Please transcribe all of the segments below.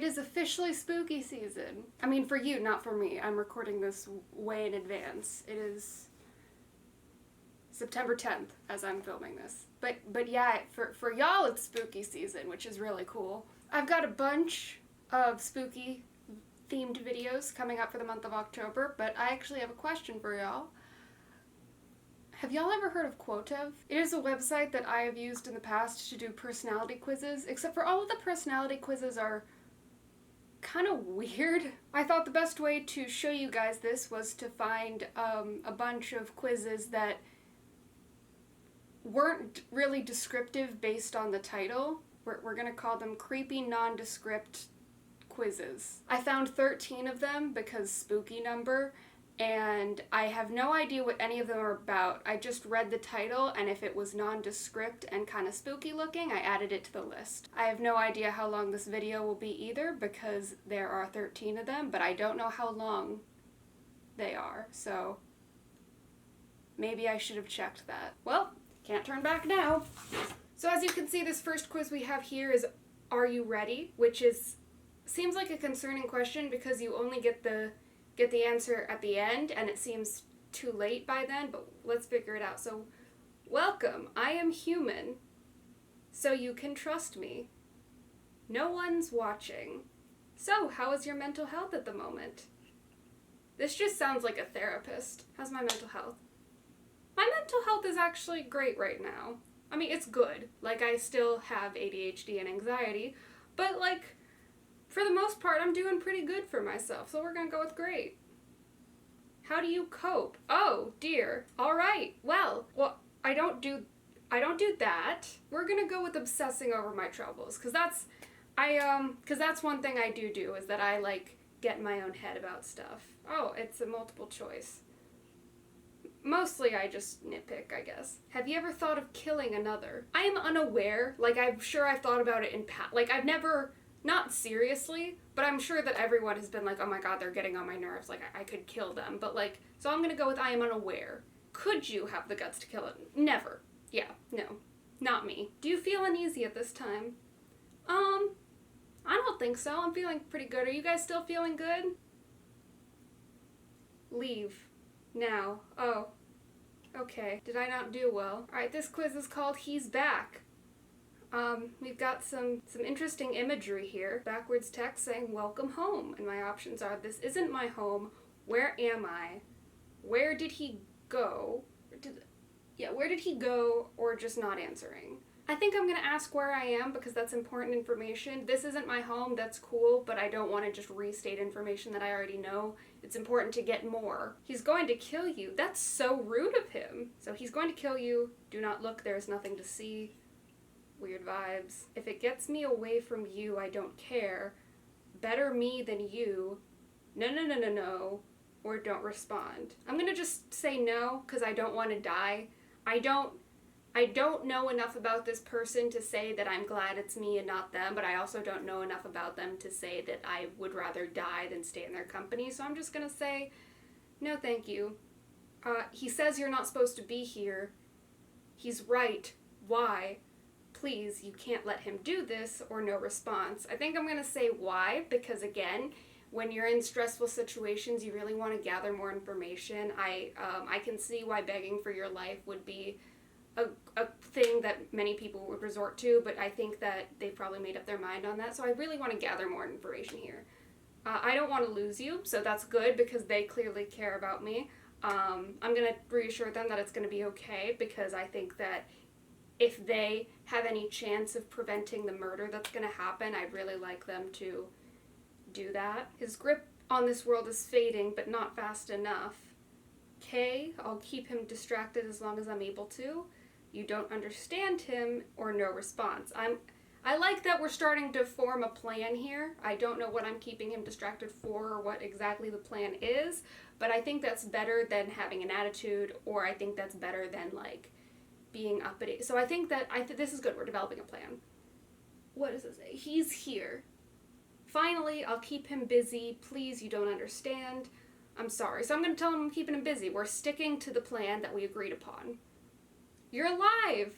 It is officially spooky season. I mean, for you, not for me. I'm recording this way in advance. It is September 10th as I'm filming this. But yeah, for y'all it's spooky season, which is really cool. I've got a bunch of spooky themed videos coming up for the month of October, but I actually have a question for y'all. Have y'all ever heard of Quotev? It is a website that I have used in the past to do personality quizzes, except for all of the personality quizzes are kind of weird. I thought the best way to show you guys this was to find a bunch of quizzes that weren't really descriptive based on the title. We're gonna call them creepy nondescript quizzes. I found 13 of them because spooky number, and I have no idea what any of them are about. I just read the title, and if it was nondescript and kind of spooky looking, I added it to the list. I have no idea how long this video will be either because there are 13 of them, but I don't know how long they are, so maybe I should have checked that. Well, can't turn back now. So as you can see, this first quiz we have here is Are You Ready? Which seems like a concerning question because you only get the answer at the end and it seems too late by then, but let's figure it out. So, welcome, I am human, so you can trust me. No one's watching. So, how is your mental health at the moment? This just sounds like a therapist. How's my mental health? My mental health is actually great right now. I mean, it's good. Like, I still have ADHD and anxiety, but like, for the most part, I'm doing pretty good for myself, so we're gonna go with great. How do you cope? Oh, dear. All right. Well, I don't do that. We're gonna go with obsessing over my troubles, because that's one thing I do is that I, like, get in my own head about stuff. Oh, it's a multiple choice. Mostly I just nitpick, I guess. Have you ever thought of killing another? I am unaware. Like, I'm sure I've thought about it in past. Like, I've never... Not seriously, but I'm sure that everyone has been like, oh my god, they're getting on my nerves, like, I could kill them. But, like, so I'm gonna go with I am unaware. Could you have the guts to kill it? Never. Yeah, no. Not me. Do you feel uneasy at this time? I don't think so. I'm feeling pretty good. Are you guys still feeling good? Leave. Now. Oh. Okay. Did I not do well? Alright, this quiz is called He's Back. We've got some interesting imagery here. Backwards text saying, welcome home. And my options are, this isn't my home. Where am I? Where did he go? Where did he go? Or just not answering. I think I'm gonna ask where I am because that's important information. This isn't my home, that's cool, but I don't want to just restate information that I already know. It's important to get more. He's going to kill you. That's so rude of him. So he's going to kill you. Do not look, there is nothing to see. Weird vibes. If it gets me away from you, I don't care. Better me than you. No. Or don't respond. I'm gonna just say no, because I don't want to die. I don't know enough about this person to say that I'm glad it's me and not them, but I also don't know enough about them to say that I would rather die than stay in their company, so I'm just gonna say, no thank you. He says you're not supposed to be here. He's right. Why? Please, you can't let him do this, or no response. I think I'm gonna say why, because again, when you're in stressful situations, you really want to gather more information. I can see why begging for your life would be a thing that many people would resort to, but I think that they've probably made up their mind on that, so I really want to gather more information here. I don't want to lose you, so that's good because they clearly care about me. I'm gonna reassure them that it's gonna be okay, because I think that if they have any chance of preventing the murder that's gonna happen, I'd really like them to do that. His grip on this world is fading, but not fast enough. Okay, I'll keep him distracted as long as I'm able to. You don't understand him, or no response. I like that we're starting to form a plan here. I don't know what I'm keeping him distracted for or what exactly the plan is, but I think that's better than having an attitude, or I think that's better than, like, being uppity. So I think that this is good. We're developing a plan. What does it say? He's here. Finally, I'll keep him busy. Please, you don't understand. I'm sorry. So I'm going to tell him I'm keeping him busy. We're sticking to the plan that we agreed upon. You're alive!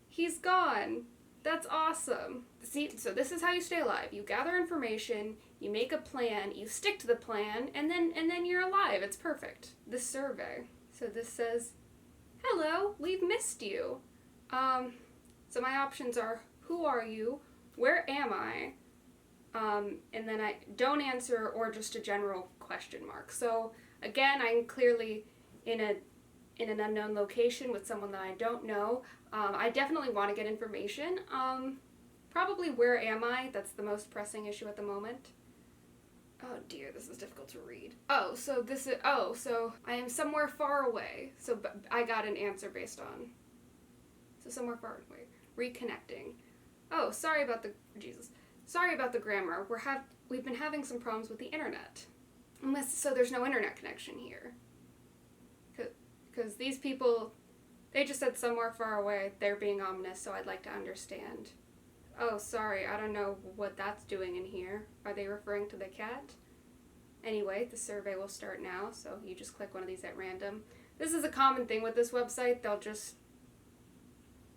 He's gone. That's awesome. See, so this is how you stay alive. You gather information, you make a plan, you stick to the plan, and then you're alive. It's perfect. This survey. So this says, hello, we've missed you. So my options are, who are you? Where am I? And then I don't answer or just a general question mark. So again, I'm clearly in an unknown location with someone that I don't know. I definitely want to get information. Probably where am I? That's the most pressing issue at the moment. Oh dear, this is difficult to read. So I am somewhere far away. So I got an answer based on. So somewhere far away. Reconnecting. Oh, sorry about the grammar. We've been having some problems with the internet. So there's no internet connection here. Because these people, they just said somewhere far away. They're being ominous, so I'd like to understand. Oh, sorry, I don't know what that's doing in here. Are they referring to the cat? Anyway, the survey will start now, so you just click one of these at random. This is a common thing with this website. They'll just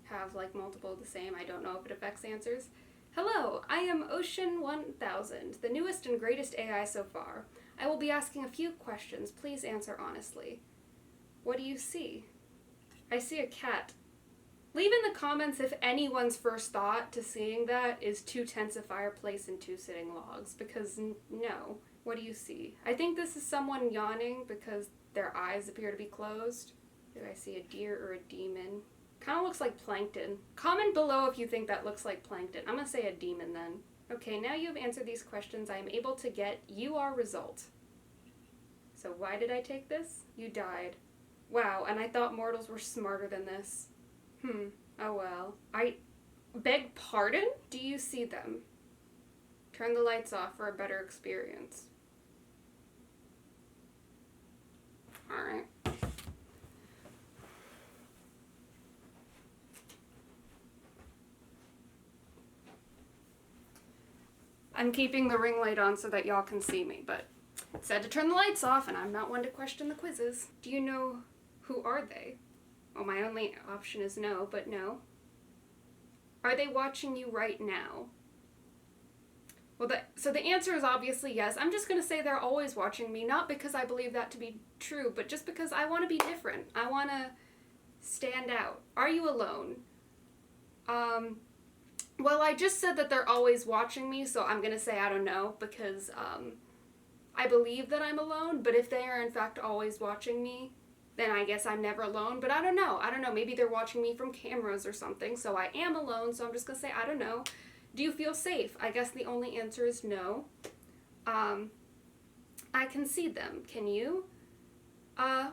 have like multiple of the same. I don't know if it affects answers. Hello, I am Ocean 1000, the newest and greatest AI so far. I will be asking a few questions. Please answer honestly. What do you see? I see a cat. Leave in the comments if anyone's first thought to seeing that is 2 tents, a fireplace, and 2 sitting logs, because no. What do you see? I think this is someone yawning because their eyes appear to be closed. Do I see a deer or a demon? Kind of looks like plankton. Comment below if you think that looks like plankton. I'm gonna say a demon then. Okay, now you've answered these questions, I am able to get your result. So why did I take this? You died. Wow, and I thought mortals were smarter than this. Oh well. I beg pardon? Do you see them? Turn the lights off for a better experience. Alright. I'm keeping the ring light on so that y'all can see me, but it said to turn the lights off, and I'm not one to question the quizzes. Do you know who are they? Well, my only option is no, but no. Are they watching you right now? Well, so the answer is obviously yes. I'm just going to say they're always watching me, not because I believe that to be true, but just because I want to be different. I want to stand out. Are you alone? Well, I just said that they're always watching me, so I'm going to say I don't know, because I believe that I'm alone, but if they are in fact always watching me, then I guess I'm never alone, but I don't know. Maybe they're watching me from cameras or something, so I am alone, so I'm just going to say I don't know. Do you feel safe? I guess the only answer is no. I can see them. Can you? Well,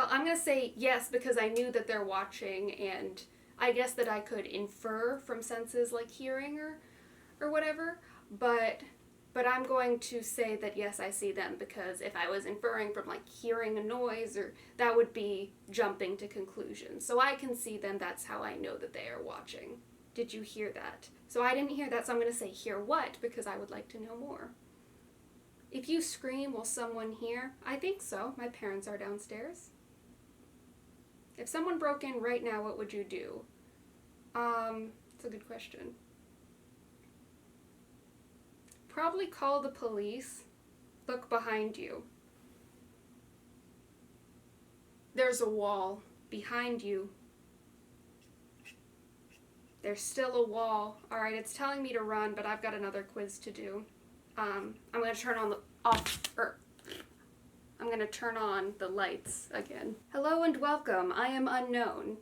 I'm going to say yes because I knew that they're watching, and I guess that I could infer from senses like hearing or whatever, but I'm going to say that yes, I see them, because if I was inferring from like hearing a noise, or that would be jumping to conclusions. So I can see them, that's how I know that they are watching. Did you hear that? So I didn't hear that, so I'm going to say hear what, because I would like to know more. If you scream, will someone hear? I think so. My parents are downstairs. If someone broke in right now, what would you do? It's a good question. Probably call the police. Look behind you. There's a wall behind you. There's still a wall. Alright, it's telling me to run, but I've got another quiz to do. I'm going to turn on I'm going to turn on the lights again. Hello and welcome. I am unknown.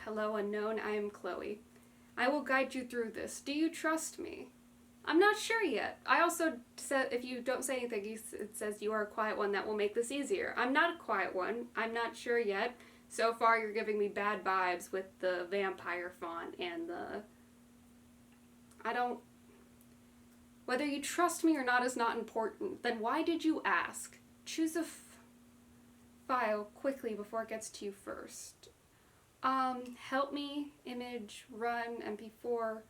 Hello unknown, I am Chloe. I will guide you through this. Do you trust me? I'm not sure yet. I also said if you don't say anything, it says you are a quiet one. That will make this easier. I'm not a quiet one. I'm not sure yet. So far you're giving me bad vibes with the vampire font and whether you trust me or not is not important. Then why did you ask? Choose a file quickly before it gets to you first. Help me, image, run, MP4.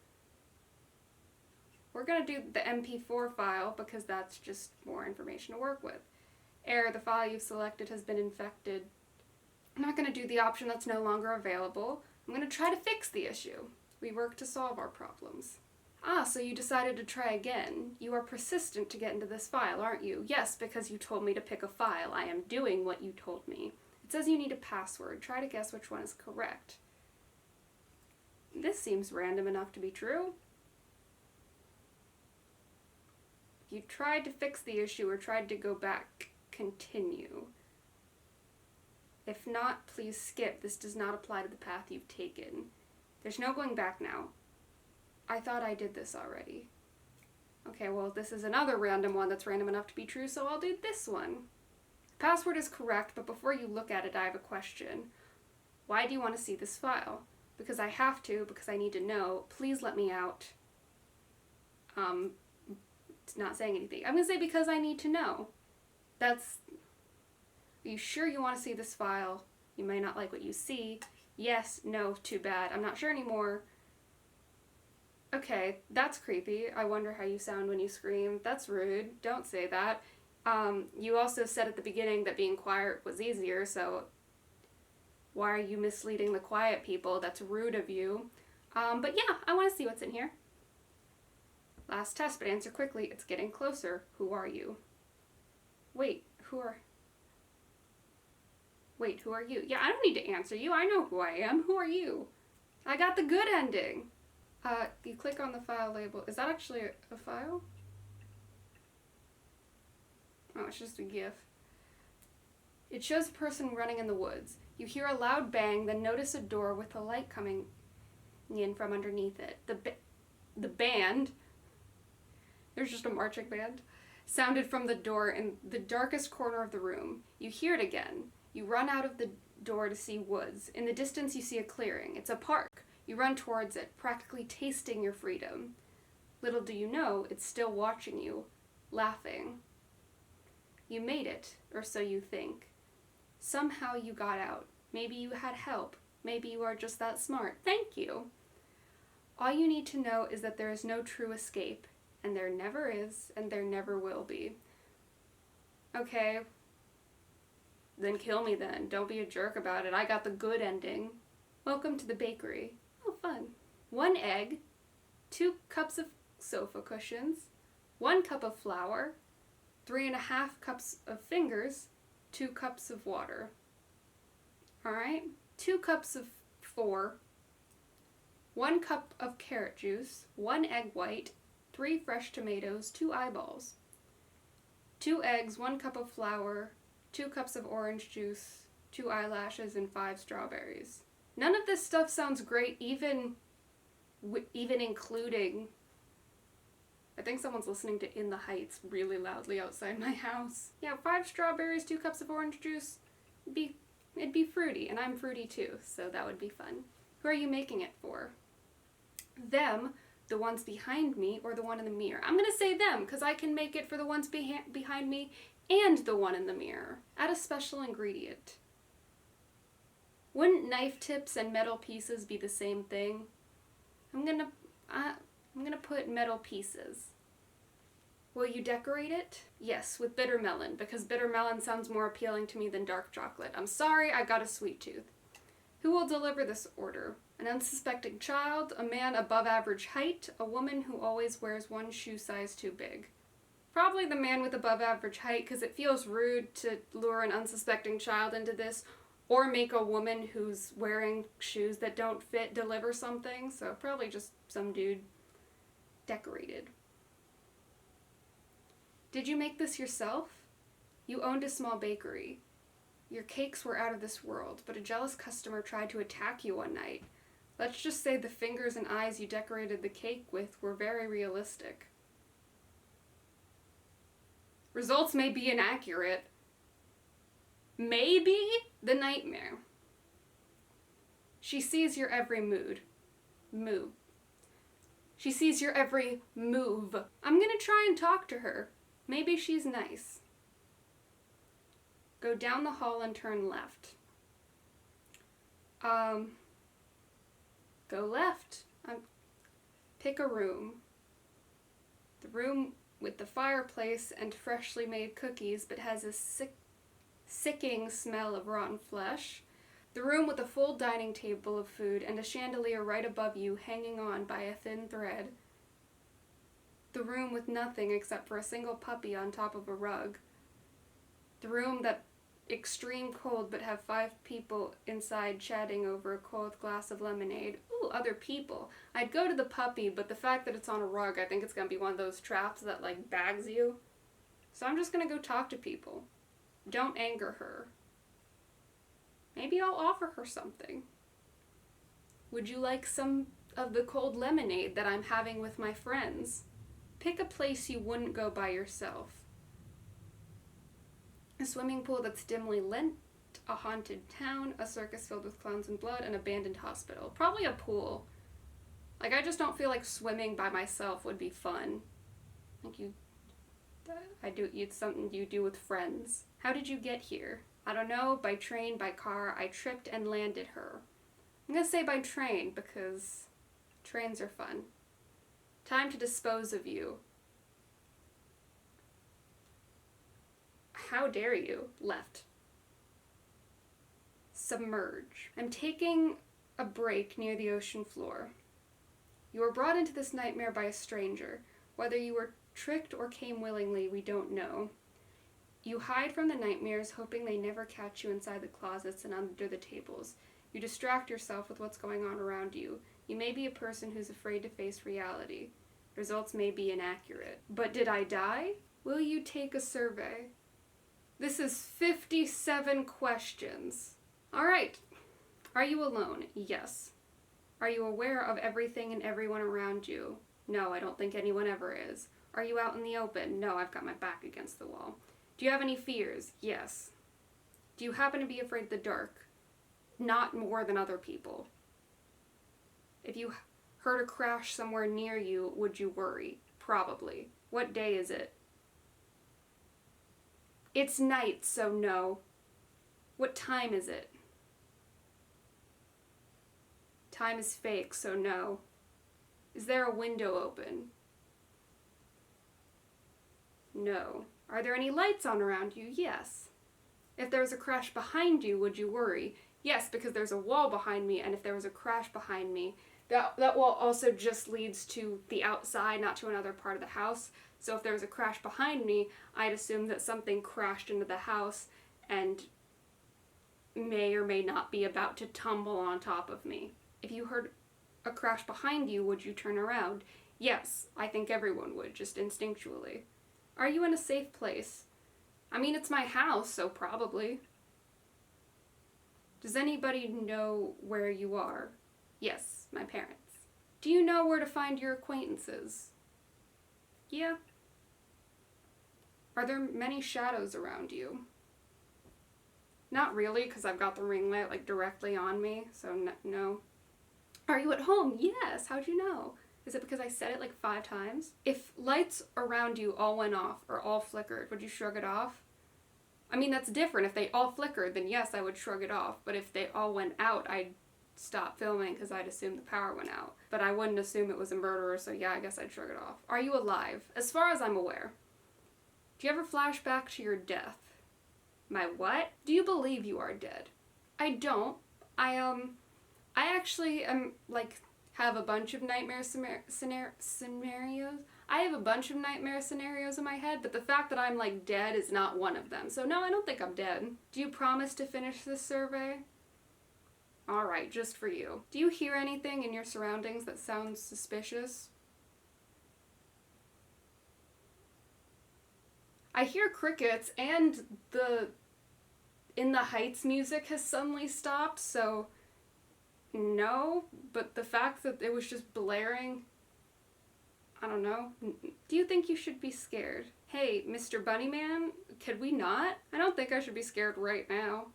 We're going to do the MP4 file because that's just more information to work with. Error, the file you've selected has been infected. I'm not going to do the option that's no longer available. I'm gonna try to fix the issue. We work to solve our problems. Ah, so you decided to try again. You are persistent to get into this file, aren't you? Yes, because you told me to pick a file. I am doing what you told me. It says you need a password. Try to guess which one is correct. This seems random enough to be true. You tried to fix the issue or tried to go back. Continue. If not, please skip. This does not apply to the path you've taken. There's no going back now. I thought I did this already. Okay, well, this is another random one that's random enough to be true, so I'll do this one. The password is correct, but before you look at it, I have a question. Why do you want to see this file? Because I have to, because I need to know. Please let me out. It's not saying anything. I'm going to say because I need to know. Are you sure you want to see this file? You may not like what you see. Yes, no, too bad. I'm not sure anymore. Okay, that's creepy. I wonder how you sound when you scream. That's rude. Don't say that. You also said at the beginning that being quiet was easier, so why are you misleading the quiet people? That's rude of you. But yeah, I want to see what's in here. Last test, but answer quickly. It's getting closer. Who are you? Wait, who are you? Yeah, I don't need to answer you. I know who I am. Who are you? I got the good ending. You click on the file label. Is that actually a file? Oh, it's just a GIF. It shows a person running in the woods. You hear a loud bang, then notice a door with a light coming in from underneath it. The band, there's just a marching band, sounded from the door in the darkest corner of the room. You hear it again. You run out of the door to see woods. In the distance you see a clearing. It's a park. You run towards it, practically tasting your freedom. Little do you know, it's still watching you, laughing. You made it, or so you think. Somehow you got out. Maybe you had help. Maybe you are just that smart. Thank you. All you need to know is that there is no true escape, and there never is, and there never will be. Okay, then kill me then. Don't be a jerk about it. I got the good ending. Welcome to the bakery. Oh, fun. 1 egg, 2 cups of sofa cushions, 1 cup of flour, 3.5 cups of fingers, 2 cups of water. Alright? 2 cups of 4, 1 cup of carrot juice, 1 egg white, 3 fresh tomatoes, 2 eyeballs, 2 eggs, 1 cup of flour, 2 cups of orange juice, 2 eyelashes, and 5 strawberries. None of this stuff sounds great, even including... I think someone's listening to In the Heights really loudly outside my house. Yeah, 5 strawberries, 2 cups of orange juice. It'd be fruity, and I'm fruity too, so that would be fun. Who are you making it for? Them, the ones behind me, or the one in the mirror? I'm gonna say them, because I can make it for the ones behind me and the one in the mirror. Add a special ingredient. Wouldn't knife tips and metal pieces be the same thing? I'm gonna put metal pieces. Will you decorate it? Yes, with bitter melon, because bitter melon sounds more appealing to me than dark chocolate. I'm sorry, I got a sweet tooth. Who will deliver this order? An unsuspecting child, a man above average height, a woman who always wears 1 shoe size too big. Probably the man with above average height, because it feels rude to lure an unsuspecting child into this, or make a woman who's wearing shoes that don't fit deliver something, so probably just some dude decorated. Did you make this yourself? You owned a small bakery. Your cakes were out of this world, but a jealous customer tried to attack you one night. Let's just say the fingers and eyes you decorated the cake with were very realistic. Results may be inaccurate. Maybe the nightmare. She sees your every move. She sees your every move. I'm gonna try and talk to her. Maybe she's nice. Go down the hall and turn left. Go left. Pick a room. The room with the fireplace and freshly made cookies, but has a sicking smell of rotten flesh. The room with a full dining table of food and a chandelier right above you hanging on by a thin thread. The room with nothing except for a single puppy on top of a rug. The room that extreme cold but have 5 people inside chatting over a cold glass of lemonade. Ooh, other people. I'd go to the puppy, but the fact that it's on a rug, I think it's gonna be one of those traps that like bags you. So I'm just gonna go talk to people. Don't anger her. Maybe I'll offer her something. Would you like some of the cold lemonade that I'm having with my friends? Pick a place you wouldn't go by yourself. A swimming pool that's dimly lit, a haunted town, a circus filled with clowns and blood, an abandoned hospital. Probably a pool. Like, I just don't feel like swimming by myself would be fun. Like, it's something you do with friends. How did you get here? I don't know, by train, by car. I tripped and landed her. I'm gonna say by train because trains are fun. Time to dispose of you. How dare you? Left. Submerge. I'm taking a break near the ocean floor. You were brought into this nightmare by a stranger. Whether you were tricked or came willingly, we don't know. You hide from the nightmares, hoping they never catch you inside the closets and under the tables. You distract yourself with what's going on around you. You may be a person who's afraid to face reality. Results may be inaccurate. But did I die? Will you take a survey? This is 57 questions. All right. Are you alone? Yes. Are you aware of everything and everyone around you? No, I don't think anyone ever is. Are you out in the open? No, I've got my back against the wall. Do you have any fears? Yes. Do you happen to be afraid of the dark? Not more than other people. If you heard a crash somewhere near you, would you worry? Probably. What day is it? It's night, so no. What time is it? Time is fake, so no. Is there a window open? No. Are there any lights on around you? Yes. If there was a crash behind you, would you worry? Yes, because there's a wall behind me, and if there was a crash behind me, that wall also just leads to the outside, not to another part of the house. So if there was a crash behind me, I'd assume that something crashed into the house and may or may not be about to tumble on top of me. If you heard a crash behind you, would you turn around? Yes, I think everyone would, just instinctually. Are you in a safe place? I mean, it's my house, so probably. Does anybody know where you are? Yes, my parents. Do you know where to find your acquaintances? Yeah. Are there many shadows around you? Not really, because I've got the ring light like directly on me, so no. Are you at home? Yes. How'd you know? Is it because I said it like 5 times? If lights around you all went off or all flickered, would you shrug it off? I mean, that's different. If they all flickered, then yes, I would shrug it off. But if they all went out, I'd stop filming because I'd assume the power went out. But I wouldn't assume it was a murderer, so yeah, I guess I'd shrug it off. Are you alive? As far as I'm aware. Do you ever flash back to your death? My what? Do you believe you are dead? I don't. I actually am, have a bunch of nightmare scenarios. I have a bunch of nightmare scenarios in my head, but the fact that I'm, dead is not one of them. So no, I don't think I'm dead. Do you promise to finish this survey? Alright, just for you. Do you hear anything in your surroundings that sounds suspicious? I hear crickets, and the In the Heights music has suddenly stopped, so no, but the fact that it was just blaring, I don't know. Do you think you should be scared? Hey, Mr. Bunnyman, could we not? I don't think I should be scared right now.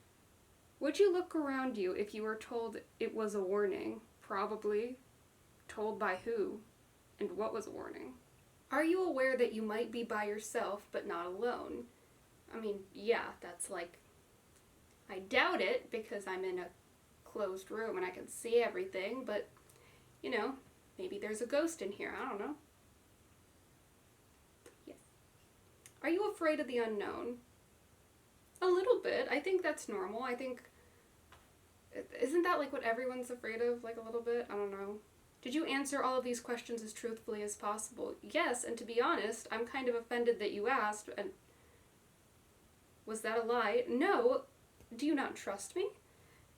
Would you look around you if you were told it was a warning? Probably. Told by who? And what was a warning? Are you aware that you might be by yourself but not alone? I mean, yeah, that's I doubt it because I'm in a closed room and I can see everything, but, maybe there's a ghost in here, I don't know. Yes. Are you afraid of the unknown? A little bit. I think that's normal. I think Isn't that like what everyone's afraid of, like a little bit? I don't know. Did you answer all of these questions as truthfully as possible? Yes, and to be honest, I'm kind of offended that you asked, and was that a lie? No. Do you not trust me?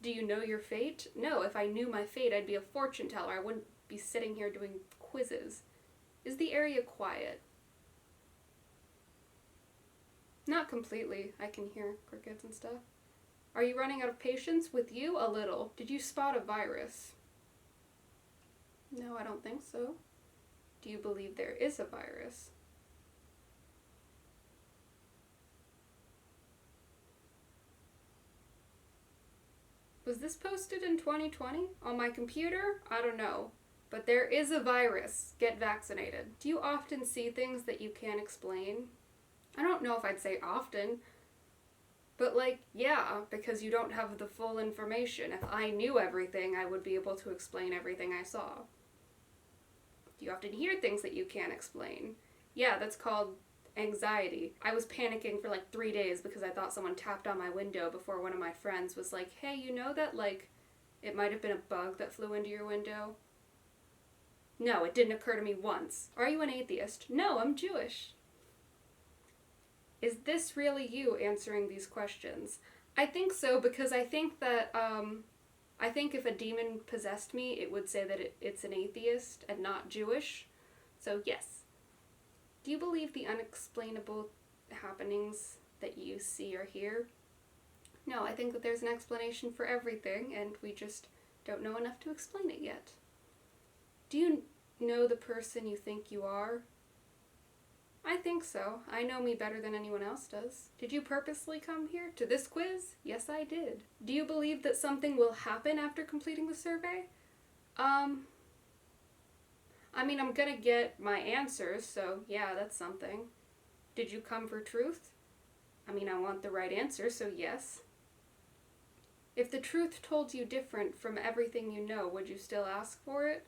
Do you know your fate? No, if I knew my fate, I'd be a fortune teller. I wouldn't be sitting here doing quizzes. Is the area quiet? Not completely. I can hear crickets and stuff. Are you running out of patience? With you? A little. Did you spot a virus? No, I don't think so. Do you believe there is a virus? Was this posted in 2020? On my computer? I don't know. But there is a virus. Get vaccinated. Do you often see things that you can't explain? I don't know if I'd say often. But like, yeah, because you don't have the full information. If I knew everything, I would be able to explain everything I saw. Do you often hear things that you can't explain? Yeah, that's called anxiety. I was panicking for like 3 days because I thought someone tapped on my window before one of my friends was like, hey, you know that like it might have been a bug that flew into your window? No, it didn't occur to me once. Are you an atheist? No, I'm Jewish. Is this really you answering these questions? I think so, because I think that, I think if a demon possessed me, it would say that it's an atheist and not Jewish. So yes. Do you believe the unexplainable happenings that you see or hear? No, I think that there's an explanation for everything, and we just don't know enough to explain it yet. Do you know the person you think you are? I think so. I know me better than anyone else does. Did you purposely come here to this quiz? Yes, I did. Do you believe that something will happen after completing the survey? I mean, I'm gonna get my answers, so yeah, that's something. Did you come for truth? I mean, I want the right answer, so yes. If the truth told you different from everything you know, would you still ask for it?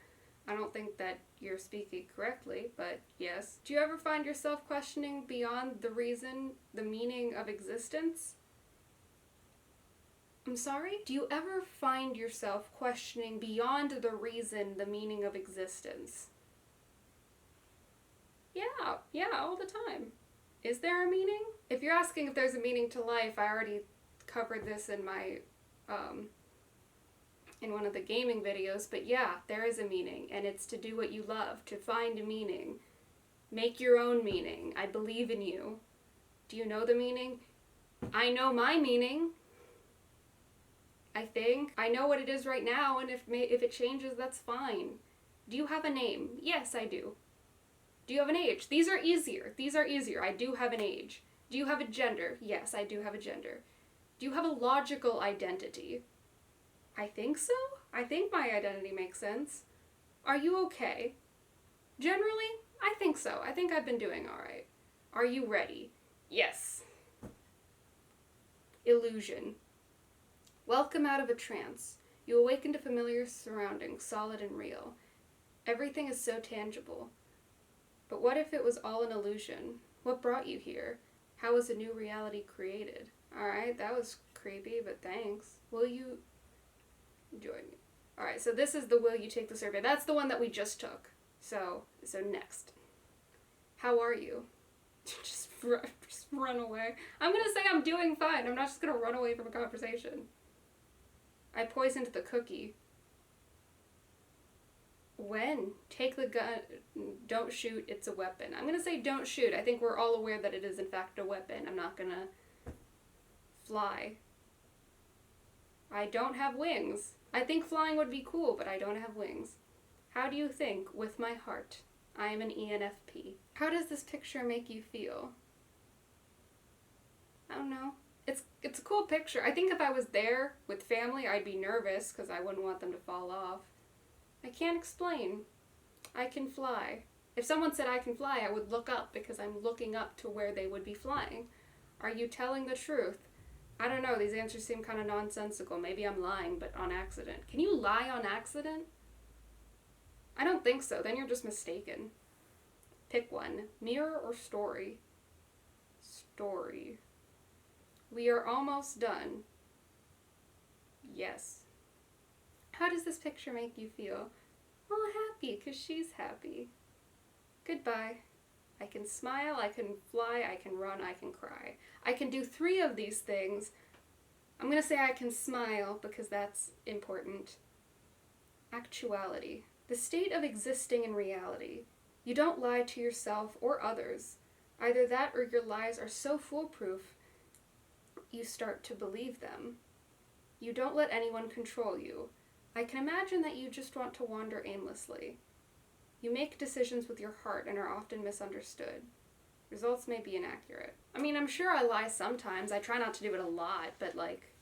I don't think that you're speaking correctly, but yes. Do you ever find yourself questioning beyond the reason, the meaning of existence? I'm sorry? Do you ever find yourself questioning beyond the reason, the meaning of existence? Yeah, all the time. Is there a meaning? If you're asking if there's a meaning to life, I already covered this in my, in one of the gaming videos, but yeah, there is a meaning, and it's to do what you love, to find a meaning. Make your own meaning. I believe in you. Do you know the meaning? I know my meaning. I think. I know what it is right now, and if it changes, that's fine. Do you have a name? Yes, I do. Do you have an age? These are easier. I do have an age. Do you have a gender? Yes, I do have a gender. Do you have a logical identity? I think so. I think my identity makes sense. Are you okay? Generally, I think so. I think I've been doing alright. Are you ready? Yes. Illusion. Welcome out of a trance. You awaken to familiar surroundings, solid and real. Everything is so tangible. But what if it was all an illusion? What brought you here? How was a new reality created? Alright, that was creepy, but thanks. Will you join me? Alright, so this is the will you take the survey. That's the one that we just took. So next. How are you? just run away. I'm gonna say I'm doing fine. I'm not just gonna run away from a conversation. I poisoned the cookie. When? Take the gun. Don't shoot. It's a weapon. I'm gonna say don't shoot. I think we're all aware that it is in fact a weapon. I'm not gonna fly. I don't have wings. I think flying would be cool, but I don't have wings. How do you think? With my heart. I am an ENFP. How does this picture make you feel? I don't know. It's a cool picture. I think if I was there with family, I'd be nervous because I wouldn't want them to fall off. I can't explain. I can fly. If someone said I can fly, I would look up because I'm looking up to where they would be flying. Are you telling the truth? I don't know, these answers seem kind of nonsensical. Maybe I'm lying, but on accident. Can you lie on accident? I don't think so. Then you're just mistaken. Pick one. Mirror or story? Story. We are almost done. Yes. How does this picture make you feel? Well, happy, because she's happy. Goodbye. I can smile, I can fly, I can run, I can cry. I can do 3 of these things. I'm gonna say I can smile because that's important. Actuality. The state of existing in reality. You don't lie to yourself or others. Either that or your lies are so foolproof you start to believe them. You don't let anyone control you. I can imagine that you just want to wander aimlessly. You make decisions with your heart and are often misunderstood. Results may be inaccurate. I mean, I'm sure I lie sometimes. I try not to do it a lot, but like,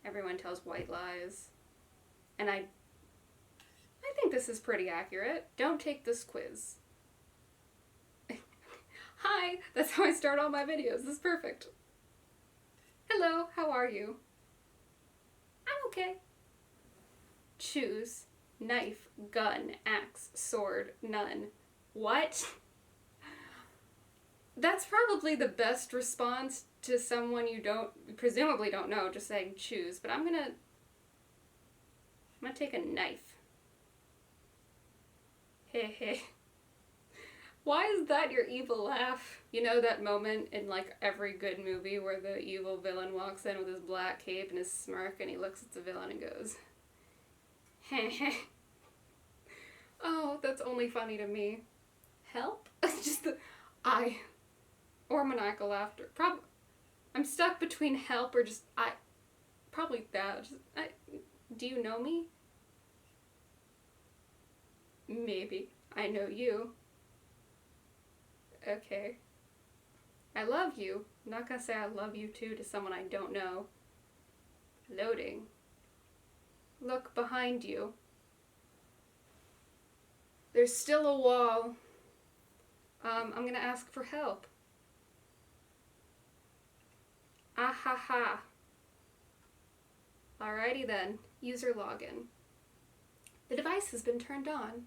everyone tells white lies. And I think this is pretty accurate. Don't take this quiz. Hi, that's how I start all my videos. This is perfect. Hello, how are you? I'm okay. Choose. Knife, gun, axe, sword, none. What? That's probably the best response to someone you presumably don't know, just saying choose, but I'm gonna take a knife. Hey, hey. Why is that your evil laugh? You know that moment in like every good movie where the evil villain walks in with his black cape and his smirk and he looks at the villain and goes, heh heh. Oh, that's only funny to me. Help? Just the I. Or maniacal laughter. I'm stuck between help or just I. Probably that. Do you know me? Maybe. I know you. Okay. I love you. I'm not gonna say I love you too to someone I don't know. Loading. Look behind you. There's still a wall. I'm gonna ask for help. Ah ha ha. Alrighty then. User login. The device has been turned on.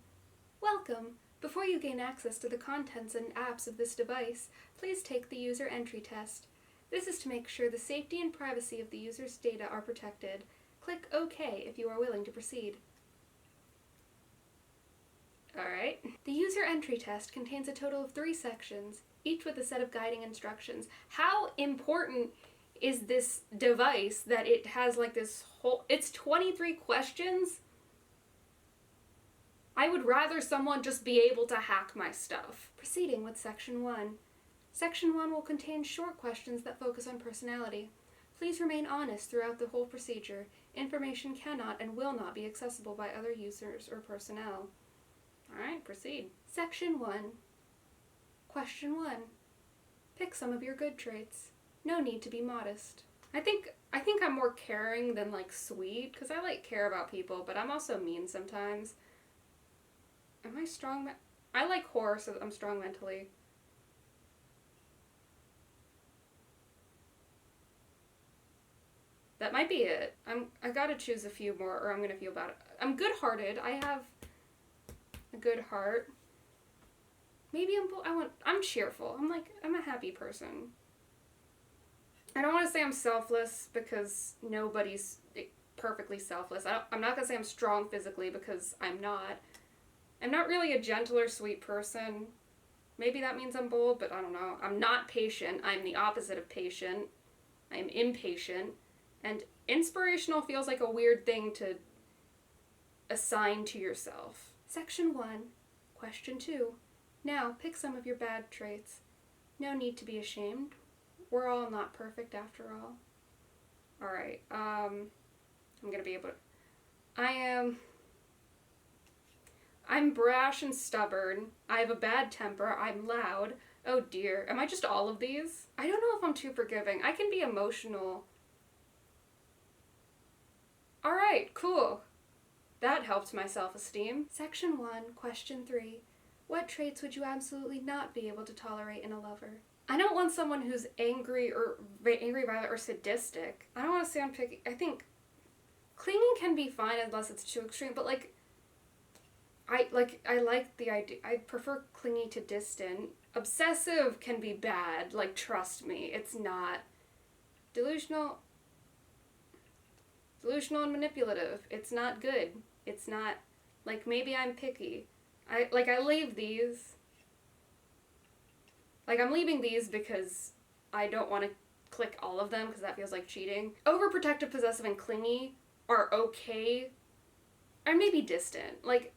Welcome. Before you gain access to the contents and apps of this device, please take the user entry test. This is to make sure the safety and privacy of the user's data are protected. Click OK if you are willing to proceed. Alright. The user entry test contains a total of 3 sections, each with a set of guiding instructions. How important is this device that it has like this whole... It's 23 questions? I would rather someone just be able to hack my stuff. Proceeding with Section 1. Section 1 will contain short questions that focus on personality. Please remain honest throughout the whole procedure. Information cannot and will not be accessible by other users or personnel. Alright, proceed. Section 1. Question 1. Pick some of your good traits. No need to be modest. I think I'm more caring than like sweet, because I like care about people, but I'm also mean sometimes. Am I strong? I like horror, so I'm strong mentally. That might be it. I gotta choose a few more, or I'm gonna feel bad. I'm good-hearted. I have a good heart. Maybe I'm cheerful. I'm a happy person. I don't want to say I'm selfless because nobody's perfectly selfless. I'm not gonna say I'm strong physically because I'm not. I'm not really a gentle or sweet person. Maybe that means I'm bold, but I don't know. I'm not patient. I'm the opposite of patient. I'm impatient. And inspirational feels like a weird thing to assign to yourself. Section 1. Question 2. Now, pick some of your bad traits. No need to be ashamed. We're all not perfect after all. Alright, I'm gonna be able to... I'm brash and stubborn. I have a bad temper. I'm loud. Oh dear. Am I just all of these? I don't know if I'm too forgiving. I can be emotional. Alright, cool. That helped my self-esteem. Section 1, question 3. What traits would you absolutely not be able to tolerate in a lover? I don't want someone who's angry, violent, or sadistic. I don't want to say I'm picky. I think clinging can be fine unless it's too extreme, but I like the idea. I prefer clingy to distant. Obsessive can be bad. Like, trust me, it's not. Delusional. Delusional and manipulative. It's not good. It's not, like, maybe I'm picky. I leave these. Like, I'm leaving these because I don't want to click all of them because that feels like cheating. Overprotective, possessive, and clingy are okay. Or maybe distant. Like,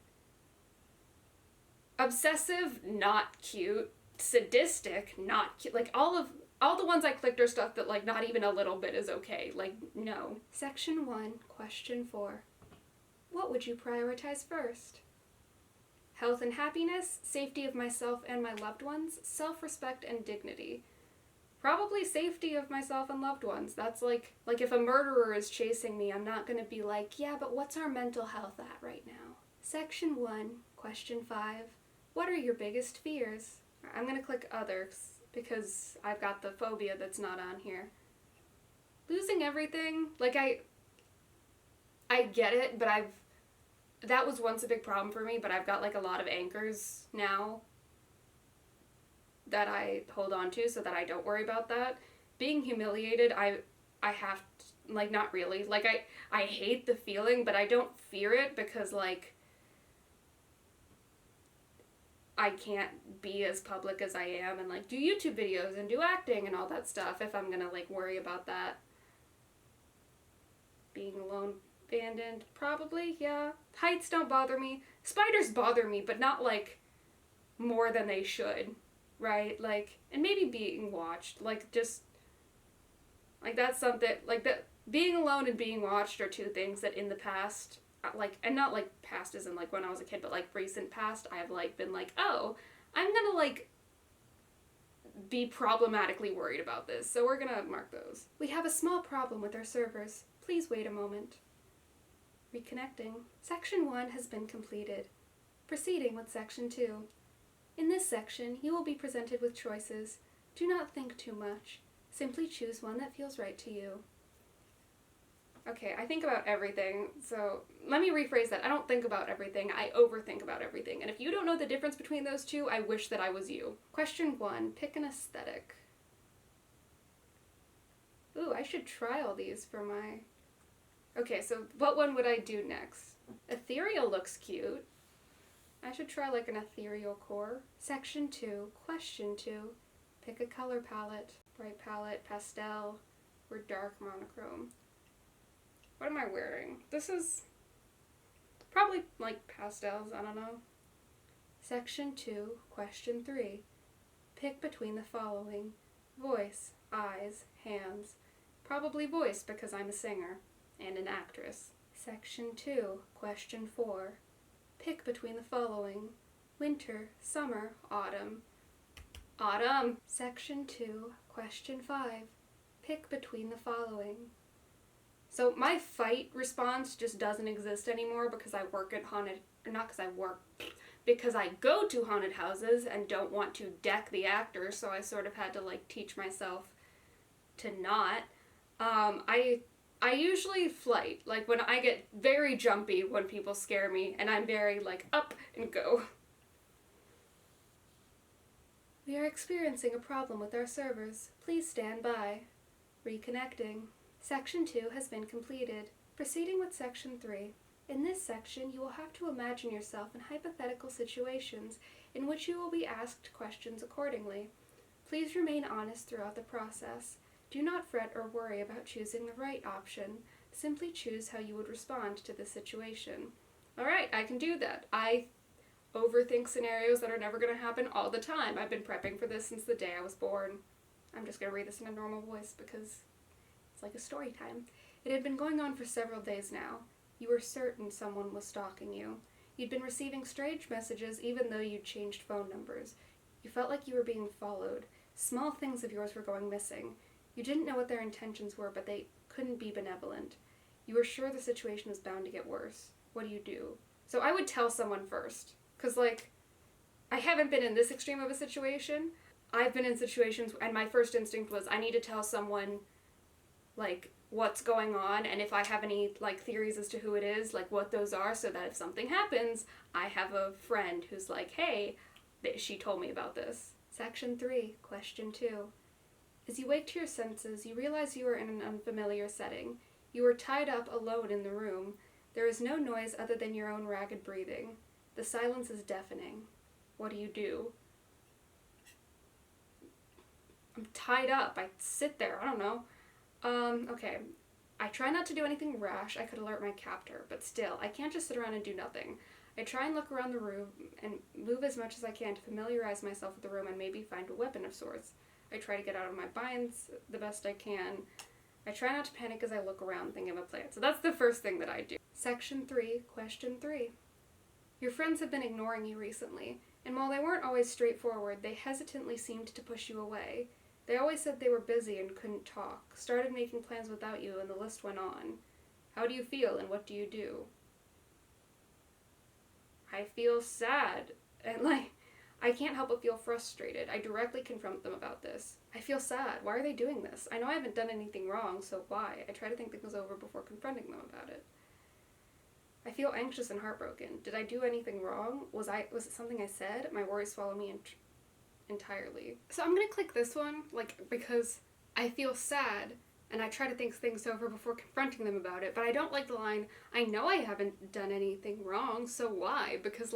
obsessive, not cute. Sadistic, not cute. Like, all the ones I clicked are stuff that, like, not even a little bit is okay. Like, no. Section 1, question 4. What would you prioritize first? Health and happiness, safety of myself and my loved ones, self-respect and dignity. Probably safety of myself and loved ones. That's like if a murderer is chasing me, I'm not gonna be like, yeah, but what's our mental health at right now? Section 1, question 5. What are your biggest fears? I'm gonna click others because I've got the phobia that's not on here. Losing everything, like I get it, but that was once a big problem for me, but I've got like a lot of anchors now that I hold on to so that I don't worry about that. Being humiliated, I have to, like, not really. Like, I hate the feeling, but I don't fear it because, like, I can't be as public as I am and, like, do YouTube videos and do acting and all that stuff if I'm gonna, like, worry about that. Being alone, abandoned, probably, yeah. Heights don't bother me. Spiders bother me, but not, like, more than they should, right? Like, and maybe being watched, like, just, like, that's something, like, that, being alone and being watched are two things that in the past, like, and not, like, past as in, like, when I was a kid, but, like, recent past, I have, like, been like, oh, I'm gonna, like, be problematically worried about this, so we're gonna mark those. We have a small problem with our servers. Please wait a moment. Reconnecting. Section 1 has been completed. Proceeding with Section 2. In this section, you will be presented with choices. Do not think too much. Simply choose one that feels right to you. Okay, I think about everything, so let me rephrase that. I don't think about everything, I overthink about everything. And if you don't know the difference between those two, I wish that I was you. Question 1, pick an aesthetic. Ooh, I should try all these for my... Okay, so what one would I do next? Ethereal looks cute. I should try like an ethereal core. Section 2, question 2. Pick a color palette. Bright palette, pastel, or dark monochrome. What am I wearing? This is probably like pastels, I don't know. Section 2, question 3. Pick between the following. Voice, eyes, hands. Probably voice because I'm a singer and an actress. Section 2, question 4. Pick between the following. Winter, summer, autumn. Autumn! Section 2, question 5. Pick between the following. So my fight response just doesn't exist anymore because I work at haunted, or not because I work, because I go to haunted houses and don't want to deck the actors, so I sort of had to like teach myself to not. I usually flight, like when I get very jumpy when people scare me, and I'm very like up and go. We are experiencing a problem with our servers. Please stand by. Reconnecting. Section 2 has been completed. Proceeding with Section 3. In this section, you will have to imagine yourself in hypothetical situations in which you will be asked questions accordingly. Please remain honest throughout the process. Do not fret or worry about choosing the right option. Simply choose how you would respond to the situation. Alright, I can do that. I overthink scenarios that are never going to happen all the time. I've been prepping for this since the day I was born. I'm just going to read this in a normal voice because it's like a story time. It had been going on for several days now. You were certain someone was stalking you. You'd been receiving strange messages even though you'd changed phone numbers. You felt like you were being followed. Small things of yours were going missing. You didn't know what their intentions were, but they couldn't be benevolent. You were sure the situation was bound to get worse. What do? So I would tell someone first. Because, like, I haven't been in this extreme of a situation. I've been in situations, and my first instinct was I need to tell someone, like, what's going on, and if I have any, like, theories as to who it is, like, what those are, so that if something happens, I have a friend who's like, hey, she told me about this. Section 3, question 2. As you wake to your senses, you realize you are in an unfamiliar setting. You are tied up alone in the room. There is no noise other than your own ragged breathing. The silence is deafening. What do you do? I'm tied up. I sit there. I don't know. Okay. I try not to do anything rash. I could alert my captor, but still, I can't just sit around and do nothing. I try and look around the room and move as much as I can to familiarize myself with the room and maybe find a weapon of sorts. I try to get out of my binds the best I can. I try not to panic as I look around thinking of a plan. So that's the first thing that I do. Section 3, question 3. Your friends have been ignoring you recently, and while they weren't always straightforward, they hesitantly seemed to push you away. They always said they were busy and couldn't talk, started making plans without you, and the list went on. How do you feel, and what do you do? I feel sad, and I can't help but feel frustrated. I directly confront them about this. I feel sad. Why are they doing this? I know I haven't done anything wrong, so why? I try to think things over before confronting them about it. I feel anxious and heartbroken. Did I do anything wrong? Was it something I said? My worries swallow me entirely. So I'm gonna click this one, because I feel sad, and I try to think things over before confronting them about it, but I don't like the line, I know I haven't done anything wrong, so why? Because,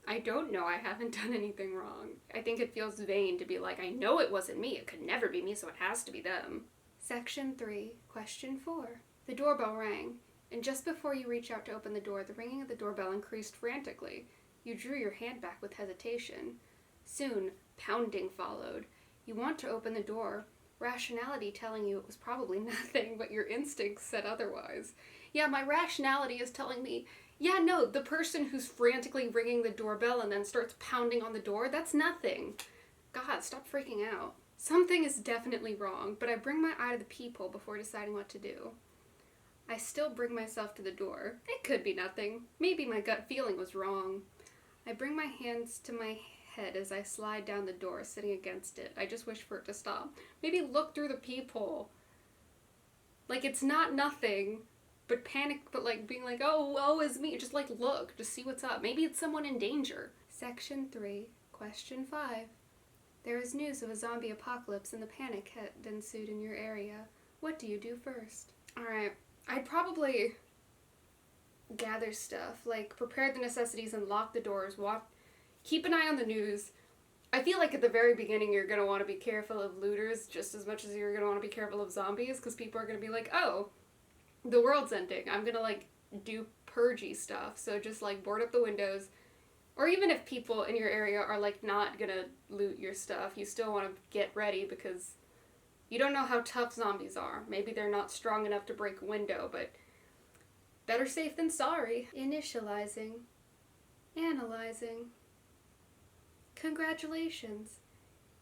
I don't know I haven't done anything wrong. I think it feels vain to be like, I know it wasn't me, it could never be me, so it has to be them. Section 3, question 4. The doorbell rang, and just before you reach out to open the door, the ringing of the doorbell increased frantically. You drew your hand back with hesitation. Soon, pounding followed. You want to open the door, rationality telling you it was probably nothing, but your instincts said otherwise. Yeah, my rationality is telling me, yeah, no, the person who's frantically ringing the doorbell and then starts pounding on the door, that's nothing. God, stop freaking out. Something is definitely wrong, but I bring my eye to the peephole before deciding what to do. I still bring myself to the door. It could be nothing. Maybe my gut feeling was wrong. I bring my hands to my head as I slide down the door, sitting against it. I just wish for it to stop. Maybe look through the peephole. It's not nothing, but panic, but being oh, woe is me. Just look, just see what's up. Maybe it's someone in danger. Section 3, question 5. There is news of a zombie apocalypse and the panic had ensued in your area. What do you do first? Alright, I'd probably gather stuff, prepare the necessities and lock the doors, keep an eye on the news. I feel like at the very beginning you're going to want to be careful of looters just as much as you're going to want to be careful of zombies, because people are going to be oh, the world's ending. I'm going to do purgy stuff, so just board up the windows. Or even if people in your area are not going to loot your stuff, you still want to get ready because you don't know how tough zombies are. Maybe they're not strong enough to break a window, but better safe than sorry. Initializing. Analyzing. Congratulations!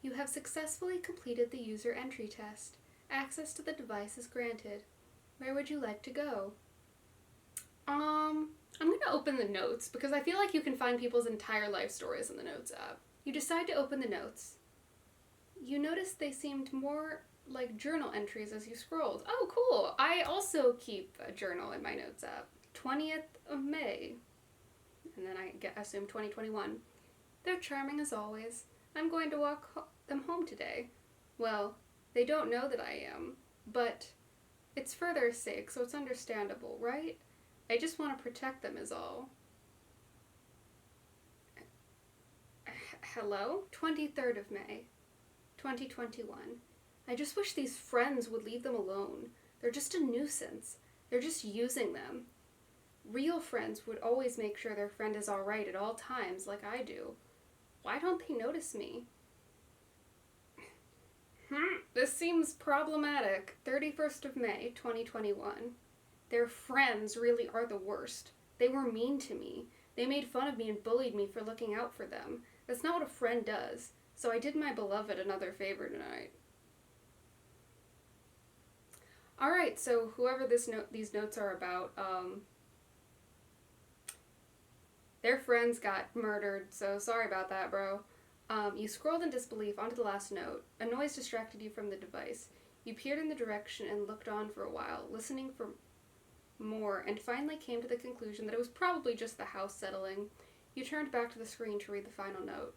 You have successfully completed the user entry test. Access to the device is granted. Where would you like to go? I'm gonna open the notes because I feel like you can find people's entire life stories in the Notes app. You decide to open the notes. You notice they seemed more like journal entries as you scrolled. Oh, cool! I also keep a journal in my Notes app. 20th of May. And then I assume 2021. They're charming as always. I'm going to walk them home today. Well, they don't know that I am, but it's for their sake, so it's understandable, right? I just want to protect them is all. Hello? 23rd of May, 2021. I just wish these friends would leave them alone. They're just a nuisance. They're just using them. Real friends would always make sure their friend is alright at all times, like I do. Why don't they notice me? This seems problematic. 31st of May, 2021. Their friends really are the worst. They were mean to me. They made fun of me and bullied me for looking out for them. That's not what a friend does. So I did my beloved another favor tonight. Alright, so whoever these notes are about, their friends got murdered, so sorry about that, bro. You scrolled in disbelief onto the last note. A noise distracted you from the device. You peered in the direction and looked on for a while, listening for more, and finally came to the conclusion that it was probably just the house settling. You turned back to the screen to read the final note.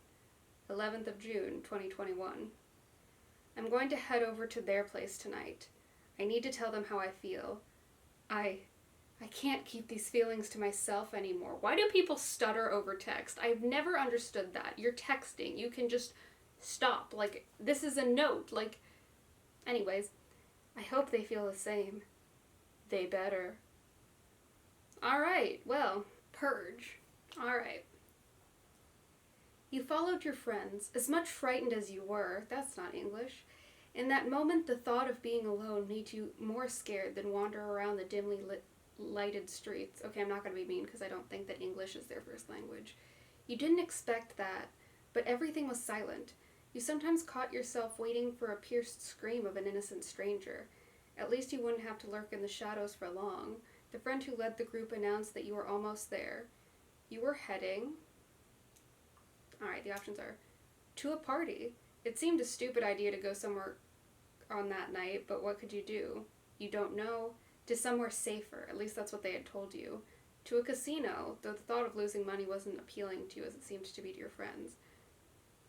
11th of June, 2021. I'm going to head over to their place tonight. I need to tell them how I feel. I can't keep these feelings to myself anymore. Why do people stutter over text? I've never understood that. You're texting. You can just stop. Like, this is a note. Like, anyways, I hope they feel the same. They better. Alright, well, purge. Alright. You followed your friends, as much frightened as you were. That's not English. In that moment, the thought of being alone made you more scared than wander around the dimly lighted streets. Okay, I'm not going to be mean because I don't think that English is their first language. You didn't expect that, but everything was silent. You sometimes caught yourself waiting for a pierced scream of an innocent stranger. At least you wouldn't have to lurk in the shadows for long. The friend who led the group announced that you were almost there. You were heading... Alright, the options are... to a party. It seemed a stupid idea to go somewhere on that night, but what could you do? You don't know. To somewhere safer, at least that's what they had told you. To a casino, though the thought of losing money wasn't appealing to you as it seemed to be to your friends.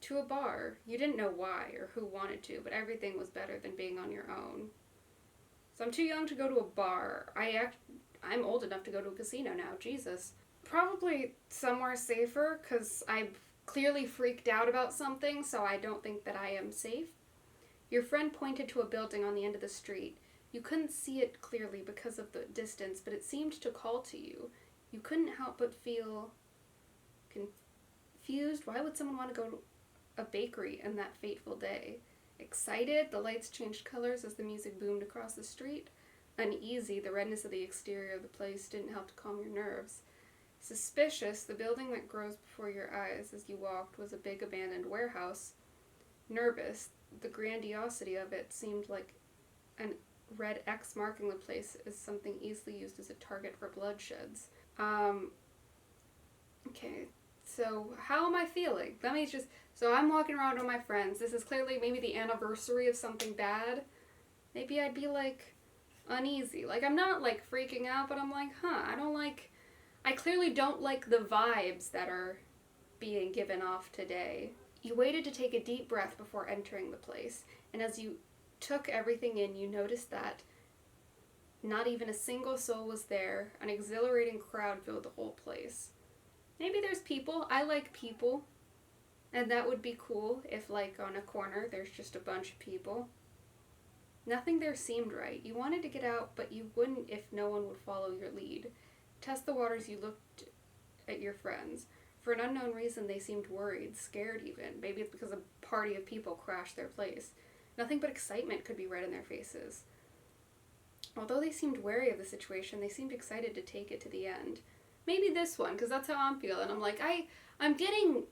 To a bar. You didn't know why or who wanted to, but everything was better than being on your own. So I'm too young to go to a bar. I'm old enough to go to a casino now, Jesus. Probably somewhere safer, because I've clearly freaked out about something, so I don't think that I am safe. Your friend pointed to a building on the end of the street. You couldn't see it clearly because of the distance, but it seemed to call to you. You couldn't help but feel confused. Why would someone want to go to a bakery on that fateful day? Excited, the lights changed colors as the music boomed across the street. Uneasy, the redness of the exterior of the place didn't help to calm your nerves. Suspicious, the building that grows before your eyes as you walked was a big abandoned warehouse. Nervous, the grandiosity of it seemed like an red X marking the place as something easily used as a target for bloodsheds. Okay, so how am I feeling? So I'm walking around with my friends. This is clearly maybe the anniversary of something bad. Maybe I'd be like uneasy. Like I'm not like freaking out, but I'm like, I clearly don't like the vibes that are being given off today. You waited to take a deep breath before entering the place, and as you took everything in, you noticed that not even a single soul was there. An exhilarating crowd filled the whole place. Maybe there's people. I like people. And that would be cool if, like, on a corner, there's just a bunch of people. Nothing there seemed right. You wanted to get out, but you wouldn't if no one would follow your lead. Test the waters, you looked at your friends. For an unknown reason, they seemed worried, scared even. Maybe it's because a party of people crashed their place. Nothing but excitement could be read in their faces. Although they seemed wary of the situation, they seemed excited to take it to the end. Maybe this one, because that's how I'm feeling. I'm like, I'm getting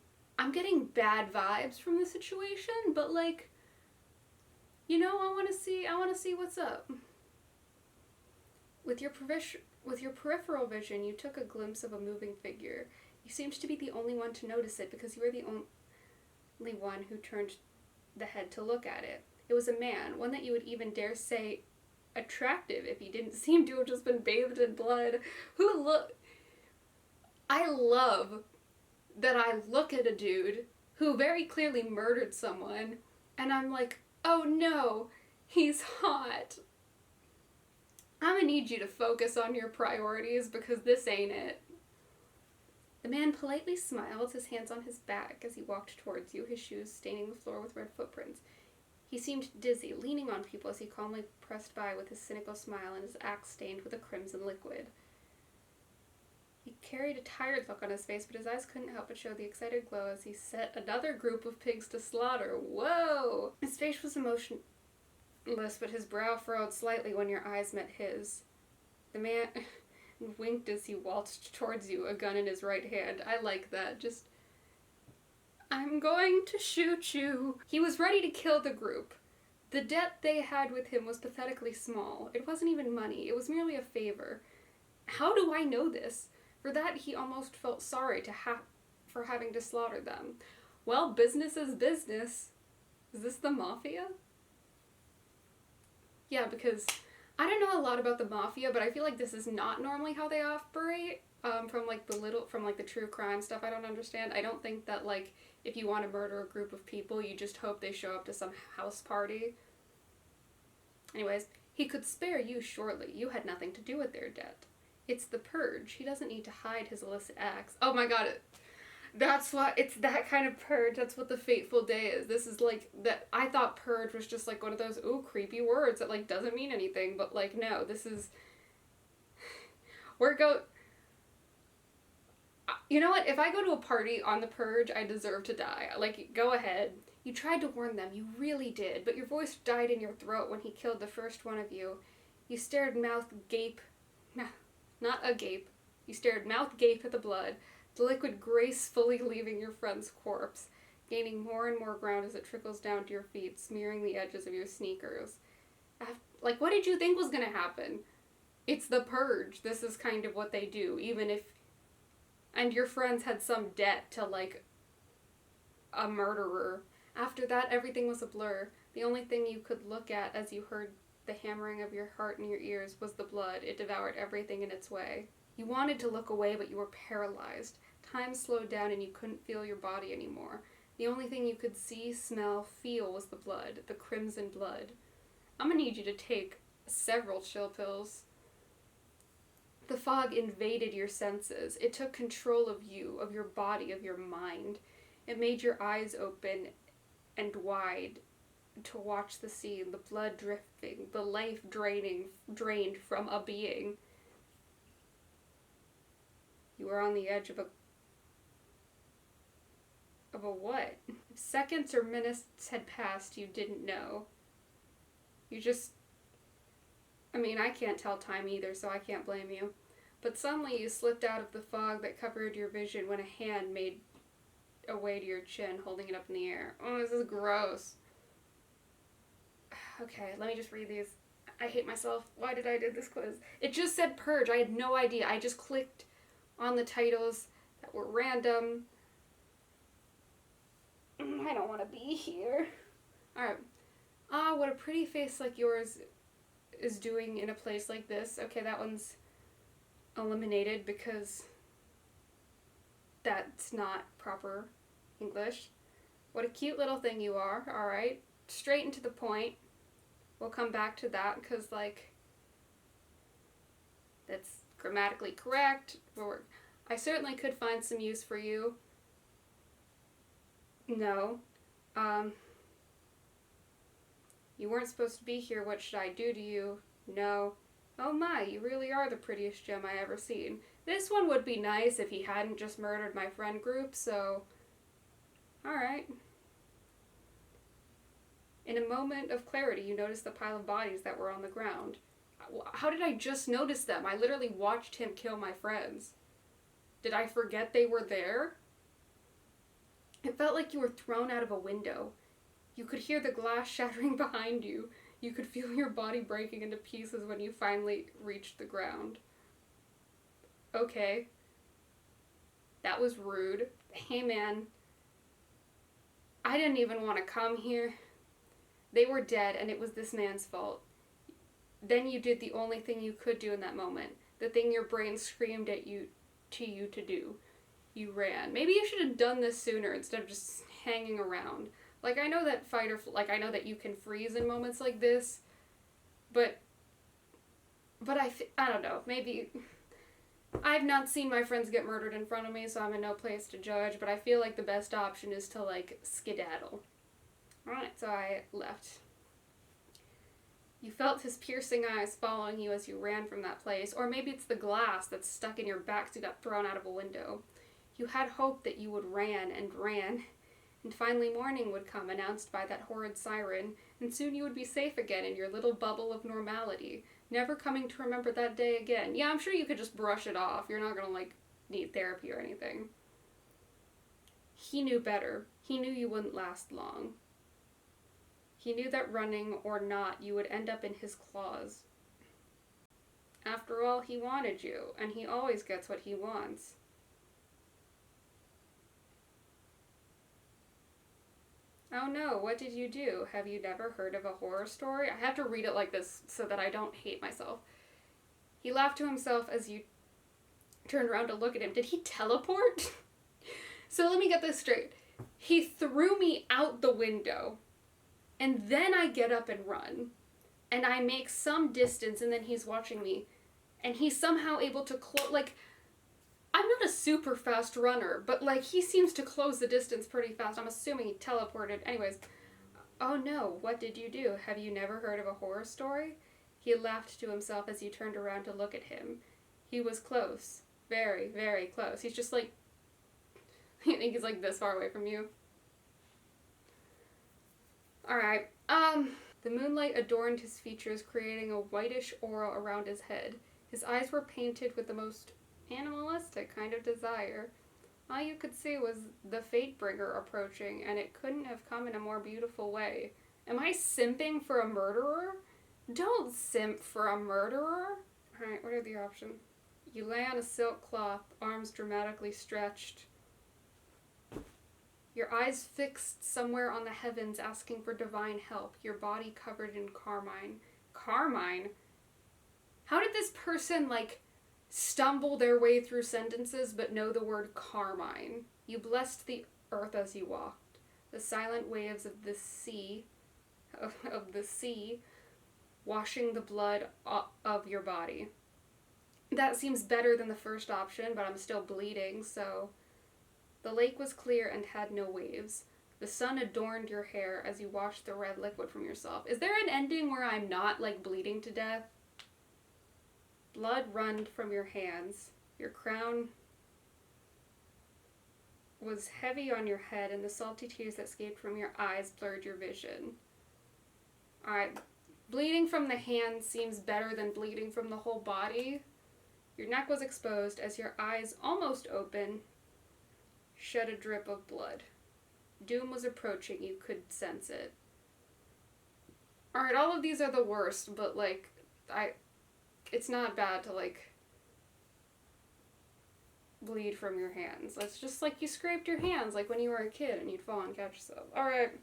bad vibes from the situation, but like, you know, I want to see what's up. With your peripheral vision, you took a glimpse of a moving figure. You seemed to be the only one to notice it because you were the only one who turned the head to look at it. It was a man, one that you would even dare say attractive if he didn't seem to have just been bathed in blood. I love that I look at a dude who very clearly murdered someone, and I'm like, oh no, he's hot. I'm gonna need you to focus on your priorities because this ain't it. The man politely smiled, his hands on his back as he walked towards you, his shoes staining the floor with red footprints. He seemed dizzy, leaning on people as he calmly pressed by with his cynical smile and his axe stained with a crimson liquid. He carried a tired look on his face, but his eyes couldn't help but show the excited glow as he set another group of pigs to slaughter. Whoa! His face was emotionless, but his brow furrowed slightly when your eyes met his. The man winked as he waltzed towards you, a gun in his right hand. I like that. Just, I'm going to shoot you. He was ready to kill the group. The debt they had with him was pathetically small. It wasn't even money. It was merely a favor. How do I know this? For that, he almost felt sorry for having to slaughter them. Well, business is business. Is this the mafia? Yeah, because I don't know a lot about the mafia, but I feel like this is not normally how they operate. From the true crime stuff I don't understand. I don't think that, like, if you want to murder a group of people, you just hope they show up to some house party. Anyways, He could spare you, surely. You had nothing to do with their debt. It's the purge. He doesn't need to hide his illicit acts. Oh my god, that's what, it's that kind of purge. That's what the fateful day is. This is like, that, I thought purge was just like one of those, ooh, creepy words that like doesn't mean anything, but like, no, this is, you know what, if I go to a party on the purge, I deserve to die. Like, go ahead. You tried to warn them, you really did, but your voice died in your throat when he killed the first one of you. You stared mouth gape, not agape, you stared mouth gape at the blood, the liquid gracefully leaving your friend's corpse, gaining more and more ground as it trickles down to your feet, smearing the edges of your sneakers. Like, what did you think was gonna happen? It's the purge. This is kind of what they do, even if... And your friends had some debt to, like, a murderer. After that, everything was a blur. The only thing you could look at as you heard the hammering of your heart in your ears was the blood. It devoured everything in its way. You wanted to look away, but you were paralyzed. Time slowed down and you couldn't feel your body anymore. The only thing you could see, smell, feel was the blood, the crimson blood. I'm gonna need you to take several chill pills. The fog invaded your senses. It took control of you, of your body, of your mind. It made your eyes open and wide to watch the scene, the blood drifting, the life drained from a being. You were on the edge of a what? If seconds or minutes had passed, you didn't know. You just... I mean, I can't tell time either, so I can't blame you. But suddenly you slipped out of the fog that covered your vision when a hand made a way to your chin, holding it up in the air. Oh, this is gross. Okay, let me just read these. I hate myself. Why did I do this quiz? It just said purge. I had no idea. I just clicked on the titles that were random. I don't want to be here. Alright. Ah, what a pretty face like yours is doing in a place like this. Okay, that one's eliminated because that's not proper English. What a cute little thing you are. Alright. Straight and to the point. We'll come back to that because, like, that's grammatically correct. I certainly could find some use for you. No. You weren't supposed to be here. What should I do to you? No. Oh my, you really are the prettiest gem I ever seen. This one would be nice if he hadn't just murdered my friend group, so... Alright. In a moment of clarity, you noticed the pile of bodies that were on the ground. How did I just notice them? I literally watched him kill my friends. Did I forget they were there? It felt like you were thrown out of a window. You could hear the glass shattering behind you. You could feel your body breaking into pieces when you finally reached the ground. Okay. That was rude. Hey man. I didn't even want to come here. They were dead and it was this man's fault. Then you did the only thing you could do in that moment. The thing your brain screamed at you to do. You ran. Maybe you should have done this sooner instead of just hanging around. Like, I know that I know that you can freeze in moments like this, but I don't know, maybe, I've not seen my friends get murdered in front of me, so I'm in no place to judge, but I feel like the best option is to, like, skedaddle. Alright, so I left. You felt his piercing eyes following you as you ran from that place, or maybe it's the glass that's stuck in your back so you got thrown out of a window. You had hope that you would ran, and finally morning would come, announced by that horrid siren, and soon you would be safe again in your little bubble of normality, never coming to remember that day again. Yeah, I'm sure you could just brush it off. You're not gonna, like, need therapy or anything. He knew better. He knew you wouldn't last long. He knew that running or not, you would end up in his claws. After all, he wanted you, and he always gets what he wants. Oh no, what did you do? Have you never heard of a horror story? I have to read it like this so that I don't hate myself. He laughed to himself as you turned around to look at him. Did he teleport? So let me get this straight. He threw me out the window, and then I get up and run. and I make some distance, and then he's watching me, and he's somehow able to like, I'm not a super fast runner, but like, he seems to close the distance pretty fast. I'm assuming he teleported. Anyways, oh no, what did you do? Have you never heard of a horror story? He laughed to himself as he turned around to look at him. He was close. Very, very close. He's just like, I think he's like this far away from you. Alright, the moonlight adorned his features, creating a whitish aura around his head. His eyes were painted with the most animalistic kind of desire. All you could see was the Fatebringer approaching, and it couldn't have come in a more beautiful way. Am I simping for a murderer? Don't simp for a murderer! Alright, what are the options? You lay on a silk cloth, arms dramatically stretched. Your eyes fixed somewhere on the heavens, asking for divine help, your body covered in carmine. Carmine? How did this person, like, stumble their way through sentences but know the word carmine? You blessed the earth as you walked. The silent waves of the sea, washing the blood of your body. That seems better than the first option, but I'm still bleeding, so... The lake was clear and had no waves. The sun adorned your hair as you washed the red liquid from yourself. Is there an ending where I'm not, like, bleeding to death? Blood runned from your hands. Your crown was heavy on your head, and the salty tears that escaped from your eyes blurred your vision. Alright, bleeding from the hands seems better than bleeding from the whole body. Your neck was exposed as your eyes, almost open, shed a drip of blood. Doom was approaching, you could sense it. Alright, all of these are the worst, but, like, it's not bad to, like, bleed from your hands. It's just like you scraped your hands, like when you were a kid and you'd fall and catch yourself. Alright.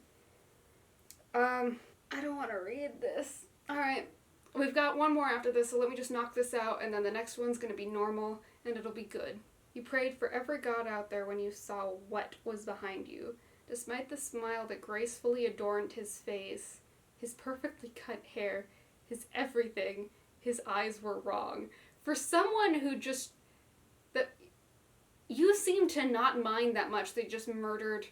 I don't want to read this. Alright. We've got one more after this, so let me just knock this out, and then the next one's gonna be normal, and it'll be good. You prayed for every god out there when you saw what was behind you. Despite the smile that gracefully adorned his face, his perfectly cut hair, his everything, his eyes were wrong. For someone who just... You seem to not mind that much they just murdered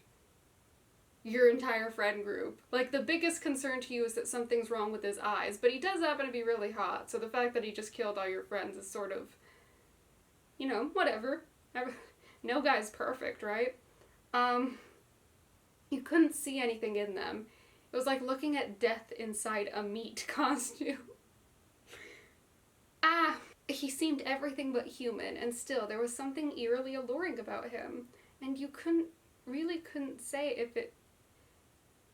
your entire friend group. Like, the biggest concern to you is that something's wrong with his eyes, but he does happen to be really hot, so the fact that he just killed all your friends is sort of... You know, whatever. No guy's perfect, right? You couldn't see anything in them. It was like looking at death inside a meat costume. He seemed everything but human, and still there was something eerily alluring about him. And you couldn't say if it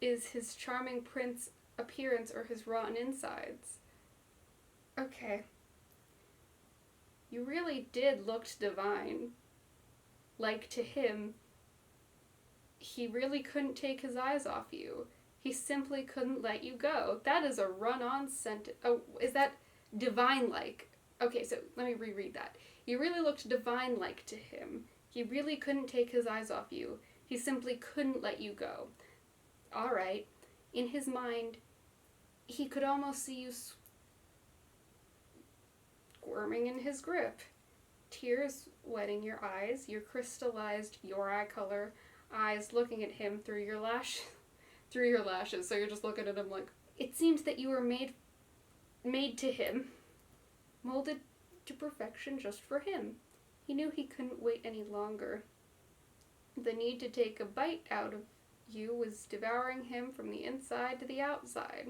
is his charming prince appearance or his rotten insides. Okay. You really did look divine. Like, to him, he really couldn't take his eyes off you. He simply couldn't let you go. That is a run-on sentence. Oh, is that divine-like? Okay, so let me reread that. You really looked divine-like to him. He really couldn't take his eyes off you. He simply couldn't let you go. Alright. In his mind, he could almost see you squirming in his grip. Tears wetting your eyes, your crystallized, your eye color, eyes looking at him through your lashes, so you're just looking at him like... It seems that you were made to him, molded to perfection just for him. He knew he couldn't wait any longer. The need to take a bite out of you was devouring him from the inside to the outside.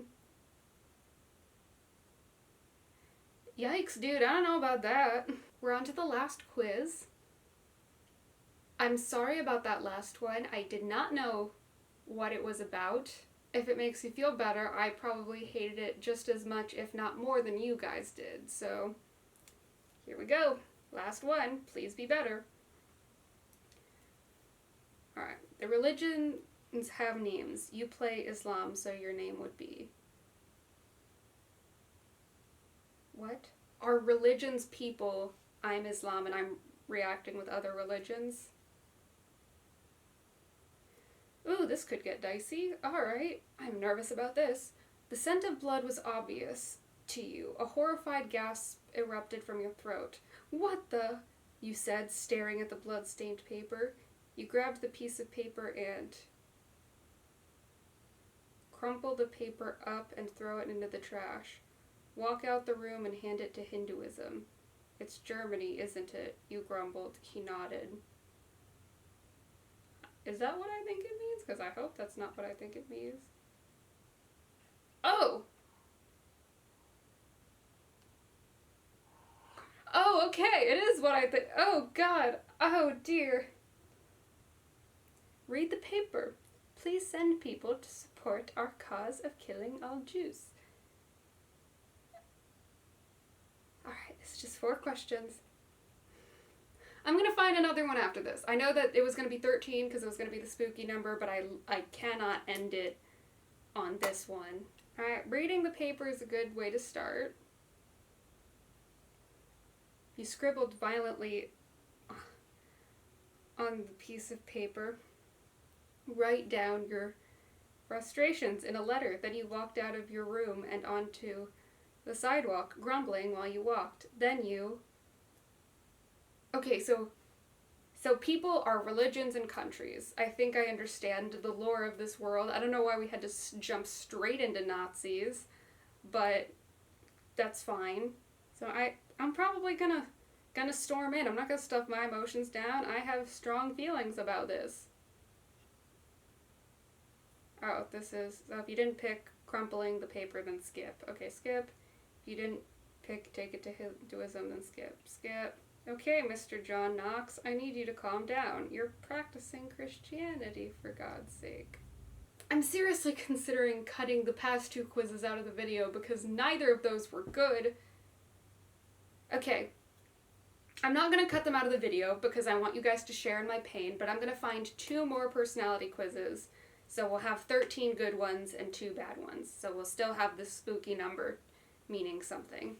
Yikes, dude, I don't know about that. We're on to the last quiz. I'm sorry about that last one. I did not know what it was about. If it makes you feel better, I probably hated it just as much, if not more, than you guys did. So, here we go. Last one. Please be better. Alright. The religions have names. You play Islam, so your name would be... What? Are religions people? I'm Islam and I'm reacting with other religions. Ooh, this could get dicey. Alright, I'm nervous about this. The scent of blood was obvious to you. A horrified gasp erupted from your throat. What the? You said, staring at the blood-stained paper. You grabbed the piece of paper and crumple the paper up and throw it into the trash. Walk out the room and hand it to Hinduism. It's Germany, isn't it? You grumbled. He nodded. Is that what I think it means? Because I hope that's not what I think it means. Oh! Oh, okay, it is what I think. Oh, God. Oh, dear. Read the paper. Please send people to support our cause of killing all Jews. Alright, this is just 4 questions. I'm going to find another one after this. I know that it was going to be 13 because it was going to be the spooky number, but I cannot end it on this one. Alright, reading the paper is a good way to start. You scribbled violently on the piece of paper. Write down your frustrations in a letter. Then you walked out of your room and onto the sidewalk, grumbling while you walked. Then you... Okay, so people are religions and countries. I think I understand the lore of this world. I don't know why we had to jump straight into Nazis, but that's fine. So I'm probably gonna storm in. I'm not gonna stuff my emotions down. I have strong feelings about this. Oh, this is... So if you didn't pick crumpling the paper, then skip. Okay, skip. If you didn't pick take it to Hinduism, then skip. Skip. Okay, Mr. John Knox, I need you to calm down. You're practicing Christianity, for God's sake. I'm seriously considering cutting the past 2 quizzes out of the video because neither of those were good. Okay. I'm not going to cut them out of the video because I want you guys to share in my pain, but I'm going to find 2 more personality quizzes. So we'll have 13 good ones and 2 bad ones. So we'll still have this spooky number meaning something.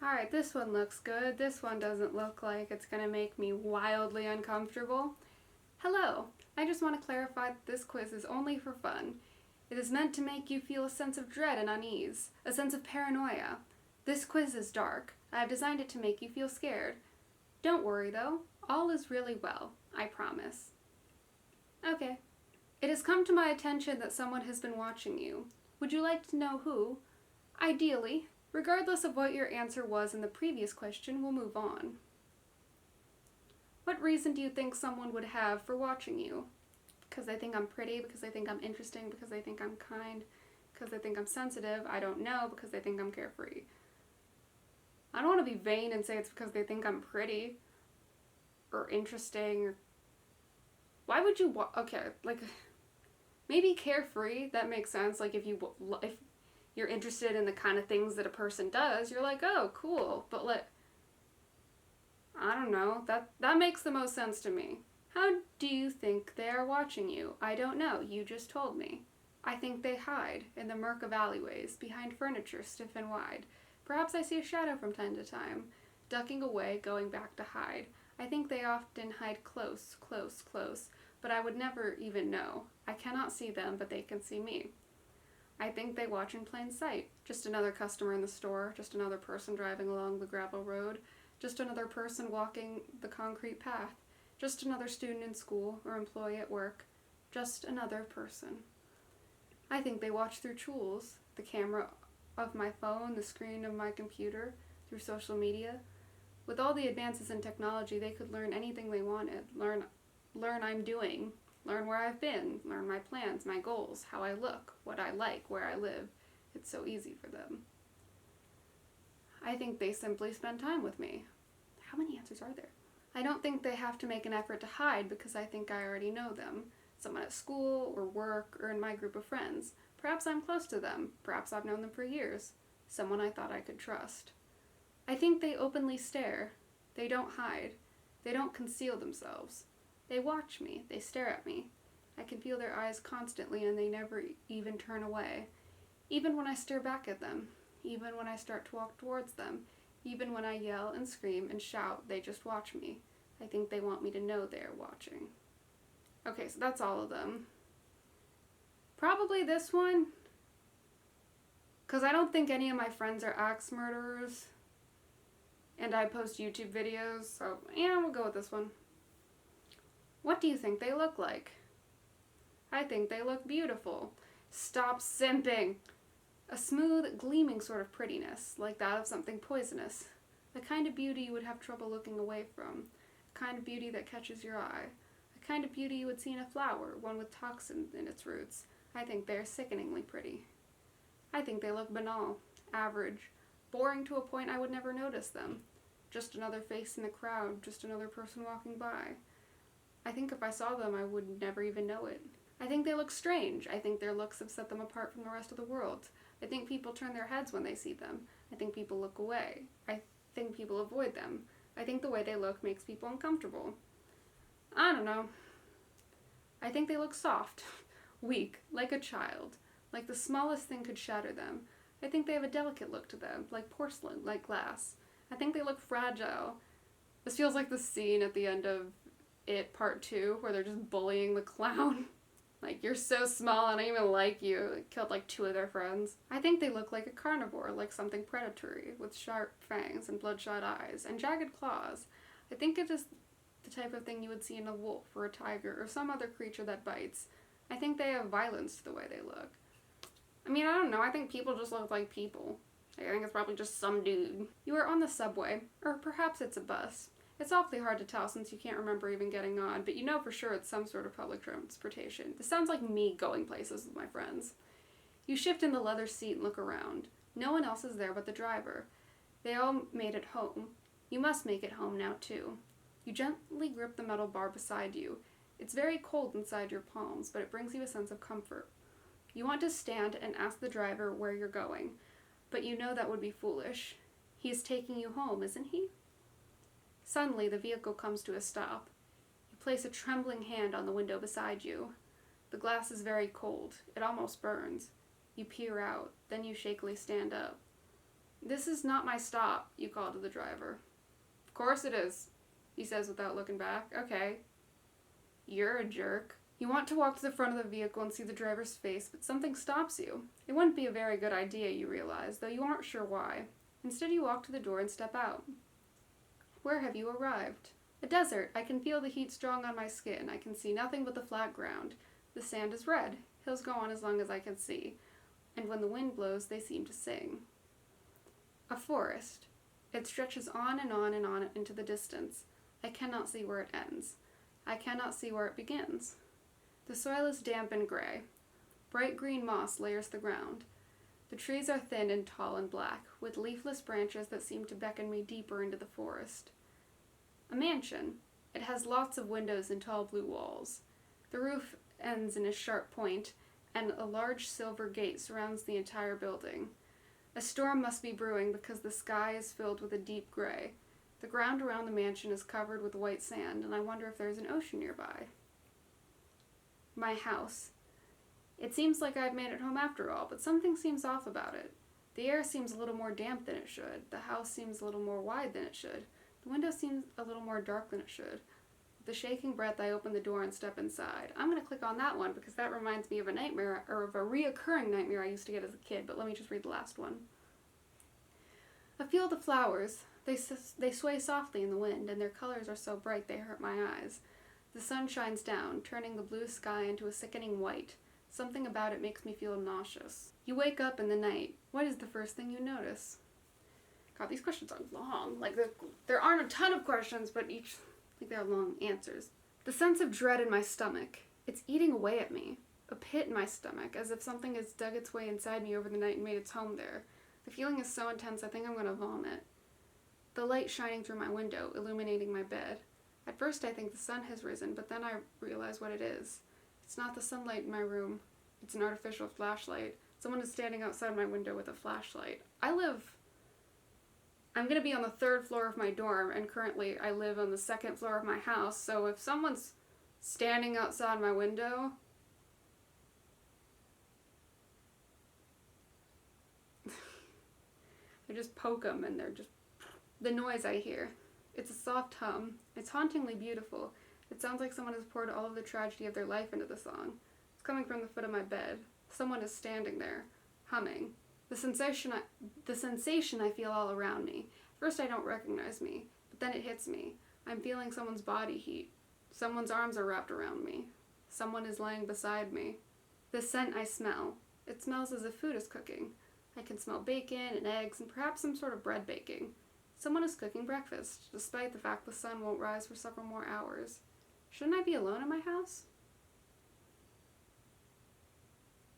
Alright, this one looks good. This one doesn't look like it's going to make me wildly uncomfortable. Hello, I just want to clarify that this quiz is only for fun. It is meant to make you feel a sense of dread and unease, a sense of paranoia. This quiz is dark. I have designed it to make you feel scared. Don't worry though, all is really well, I promise. Okay. It has come to my attention that someone has been watching you. Would you like to know who? Ideally. Regardless of what your answer was in the previous question, we'll move on. What reason do you think someone would have for watching you? Because they think I'm pretty, because they think I'm interesting, because they think I'm kind, because they think I'm sensitive. I don't know, because they think I'm carefree. I don't want to be vain and say it's because they think I'm pretty or interesting. Why would you okay, like, maybe carefree, that makes sense. Like, if you're interested in the kind of things that a person does, you're like, oh, cool. But like, I don't know, that makes the most sense to me. How do you think they are watching you? I don't know, you just told me. I think they hide in the murk of alleyways, behind furniture stiff and wide. Perhaps I see a shadow from time to time, ducking away, going back to hide. I think they often hide close, close, close, but I would never even know. I cannot see them, but they can see me. I think they watch in plain sight. Just another customer in the store, just another person driving along the gravel road, just another person walking the concrete path, just another student in school or employee at work, just another person. I think they watch through tools, the camera of my phone, the screen of my computer, through social media. With all the advances in technology, they could learn anything they wanted. Learn I'm doing, learn where I've been, learn my plans, my goals, how I look, what I like, where I live. It's so easy for them. I think they simply spend time with me. How many answers are there? I don't think they have to make an effort to hide because I think I already know them. Someone at school or work or in my group of friends. Perhaps I'm close to them. Perhaps I've known them for years. Someone I thought I could trust. I think they openly stare. They don't hide. They don't conceal themselves. They watch me. They stare at me. I can feel their eyes constantly and they never even turn away. Even when I stare back at them. Even when I start to walk towards them. Even when I yell and scream and shout, they just watch me. I think they want me to know they're watching. Okay, so that's all of them. Probably this one. Because I don't think any of my friends are axe murderers. And I post YouTube videos, so yeah, we'll go with this one. What do you think they look like? I think they look beautiful. Stop simping! A smooth, gleaming sort of prettiness, like that of something poisonous. The kind of beauty you would have trouble looking away from. A kind of beauty that catches your eye. A kind of beauty you would see in a flower, one with toxin in its roots. I think they are sickeningly pretty. I think they look banal, average, boring to a point I would never notice them. Just another face in the crowd, just another person walking by. I think if I saw them, I would never even know it. I think they look strange. I think their looks have set them apart from the rest of the world. I think people turn their heads when they see them. I think people look away. I think people avoid them. I think the way they look makes people uncomfortable. I don't know. I think they look soft, weak, like a child, like the smallest thing could shatter them. I think they have a delicate look to them, like porcelain, like glass. I think they look fragile. This feels like the scene at the end of It Part 2, where they're just bullying the clown. Like, you're so small, I don't even like you. It killed like 2 of their friends. I think they look like a carnivore, like something predatory, with sharp fangs and bloodshot eyes, and jagged claws. I think it is the type of thing you would see in a wolf or a tiger or some other creature that bites. I think they have violence to the way they look. I mean, I don't know, I think people just look like people. I think it's probably just some dude. You are on the subway, or perhaps it's a bus. It's awfully hard to tell since you can't remember even getting on, but you know for sure it's some sort of public transportation. This sounds like me going places with my friends. You shift in the leather seat and look around. No one else is there but the driver. They all made it home. You must make it home now too. You gently grip the metal bar beside you. It's very cold inside your palms, but it brings you a sense of comfort. You want to stand and ask the driver where you're going, but you know that would be foolish. He is taking you home, isn't he? Suddenly, the vehicle comes to a stop. You place a trembling hand on the window beside you. The glass is very cold. It almost burns. You peer out. Then you shakily stand up. "This is not my stop," you call to the driver. "Of course it is," he says without looking back. "Okay." You're a jerk. You want to walk to the front of the vehicle and see the driver's face, but something stops you. It wouldn't be a very good idea, you realize, though you aren't sure why. Instead, you walk to the door and step out. Where have you arrived? A desert. I can feel the heat strong on my skin. I can see nothing but the flat ground. The sand is red. Hills go on as long as I can see. And when the wind blows, they seem to sing. A forest. It stretches on and on and on into the distance. I cannot see where it ends. I cannot see where it begins. The soil is damp and gray. Bright green moss layers the ground. The trees are thin and tall and black, with leafless branches that seem to beckon me deeper into the forest. A mansion. It has lots of windows and tall blue walls. The roof ends in a sharp point, and a large silver gate surrounds the entire building. A storm must be brewing because the sky is filled with a deep gray. The ground around the mansion is covered with white sand, and I wonder if there's an ocean nearby. My house. It seems like I've made it home after all, but something seems off about it. The air seems a little more damp than it should. The house seems a little more wide than it should. The window seems a little more dark than it should. With a shaking breath, I open the door and step inside. I'm going to click on that one because that reminds me of a nightmare, or of a reoccurring nightmare I used to get as a kid, but let me just read the last one. I feel the flowers. They sway softly in the wind, and their colors are so bright they hurt my eyes. The sun shines down, turning the blue sky into a sickening white. Something about it makes me feel nauseous. You wake up in the night. What is the first thing you notice? God, these questions are long. Like, there aren't a ton of questions, but each, like, they're long answers. The sense of dread in my stomach. It's eating away at me. A pit in my stomach, as if something has dug its way inside me over the night and made its home there. The feeling is so intense, I think I'm gonna vomit. The light shining through my window, illuminating my bed. At first I think the sun has risen, but then I realize what it is. It's not the sunlight in my room. It's an artificial flashlight. Someone is standing outside my window with a flashlight. I'm gonna be on the 3rd floor of my dorm, and currently I live on the 2nd floor of my house, so if someone's standing outside my window, I just poke them and they're just... The noise I hear. It's a soft hum. It's hauntingly beautiful. It sounds like someone has poured all of the tragedy of their life into the song. It's coming from the foot of my bed. Someone is standing there, humming. The sensation I feel all around me. First I don't recognize me, but then it hits me. I'm feeling someone's body heat. Someone's arms are wrapped around me. Someone is laying beside me. The scent I smell. It smells as if food is cooking. I can smell bacon and eggs and perhaps some sort of bread baking. Someone is cooking breakfast, despite the fact the sun won't rise for several more hours. Shouldn't I be alone in my house?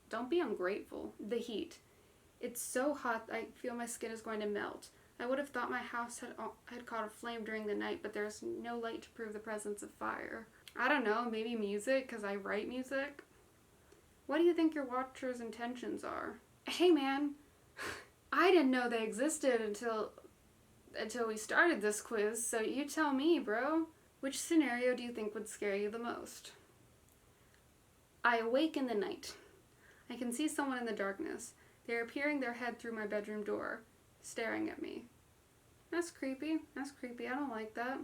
Don't be ungrateful. The heat. It's so hot I feel my skin is going to melt. I would have thought my house had caught a flame during the night, but there's no light to prove the presence of fire. I don't know, maybe music, because I write music? What do you think your watcher's intentions are? Hey man, I didn't know they existed until we started this quiz, so you tell me, bro. Which scenario do you think would scare you the most? I awake in the night. I can see someone in the darkness. They are peering their head through my bedroom door, staring at me. That's creepy. I don't like that.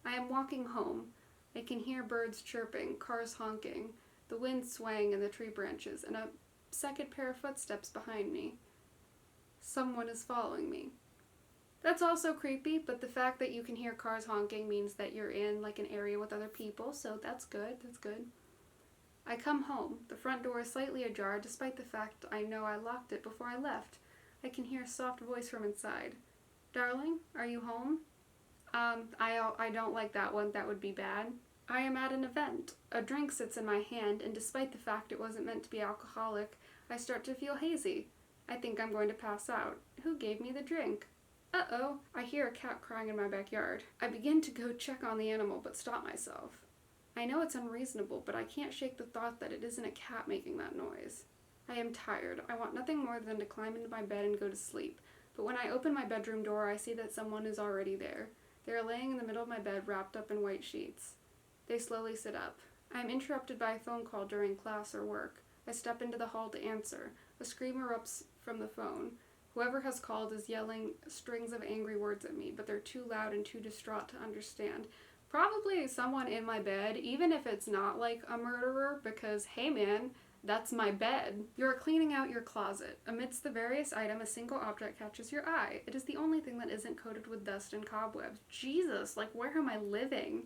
I am walking home. I can hear birds chirping, cars honking, the wind swaying in the tree branches, and a second pair of footsteps behind me. Someone is following me. That's also creepy, but the fact that you can hear cars honking means that you're in like an area with other people, so that's good. I come home. The front door is slightly ajar, despite the fact I know I locked it before I left. I can hear a soft voice from inside. Darling, are you home? I don't like that one. That would be bad. I am at an event. A drink sits in my hand, and despite the fact it wasn't meant to be alcoholic, I start to feel hazy. I think I'm going to pass out. Who gave me the drink? Uh-oh. I hear a cat crying in my backyard. I begin to go check on the animal, but stop myself. I know it's unreasonable, but I can't shake the thought that it isn't a cat making that noise. I am tired. I want nothing more than to climb into my bed and go to sleep. But when I open my bedroom door, I see that someone is already there. They are laying in the middle of my bed, wrapped up in white sheets. They slowly sit up. I am interrupted by a phone call during class or work. I step into the hall to answer. A scream erupts from the phone. Whoever has called is yelling strings of angry words at me, but they're too loud and too distraught to understand. Probably someone in my bed, even if it's not like a murderer, because hey man, that's my bed. You're cleaning out your closet. Amidst the various items, a single object catches your eye. It is the only thing that isn't coated with dust and cobwebs. Jesus, like where am I living?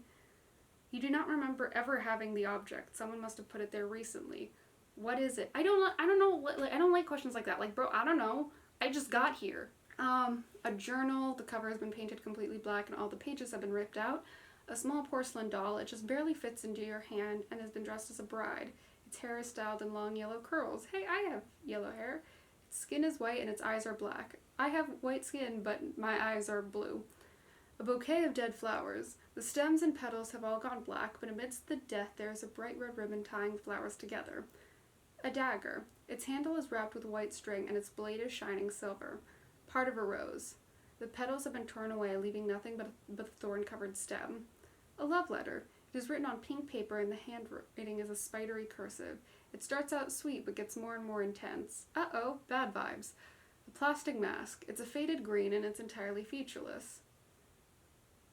You do not remember ever having the object. Someone must have put it there recently. What is it? I don't know. I don't like questions like that. Like, bro, I don't know. I just got here. A journal. The cover has been painted completely black and all the pages have been ripped out. A small porcelain doll. It just barely fits into your hand and has been dressed as a bride. Its hair is styled in long yellow curls. Hey, I have yellow hair. Its skin is white and its eyes are black. I have white skin, but my eyes are blue. A bouquet of dead flowers. The stems and petals have all gone black, but amidst the death there is a bright red ribbon tying the flowers together. A dagger. Its handle is wrapped with white string and its blade is shining silver. Part of a rose. The petals have been torn away, leaving nothing but a thorn-covered stem. A love letter. It is written on pink paper and the handwriting is a spidery cursive. It starts out sweet but gets more and more intense. Uh-oh, bad vibes. A plastic mask. It's a faded green and it's entirely featureless.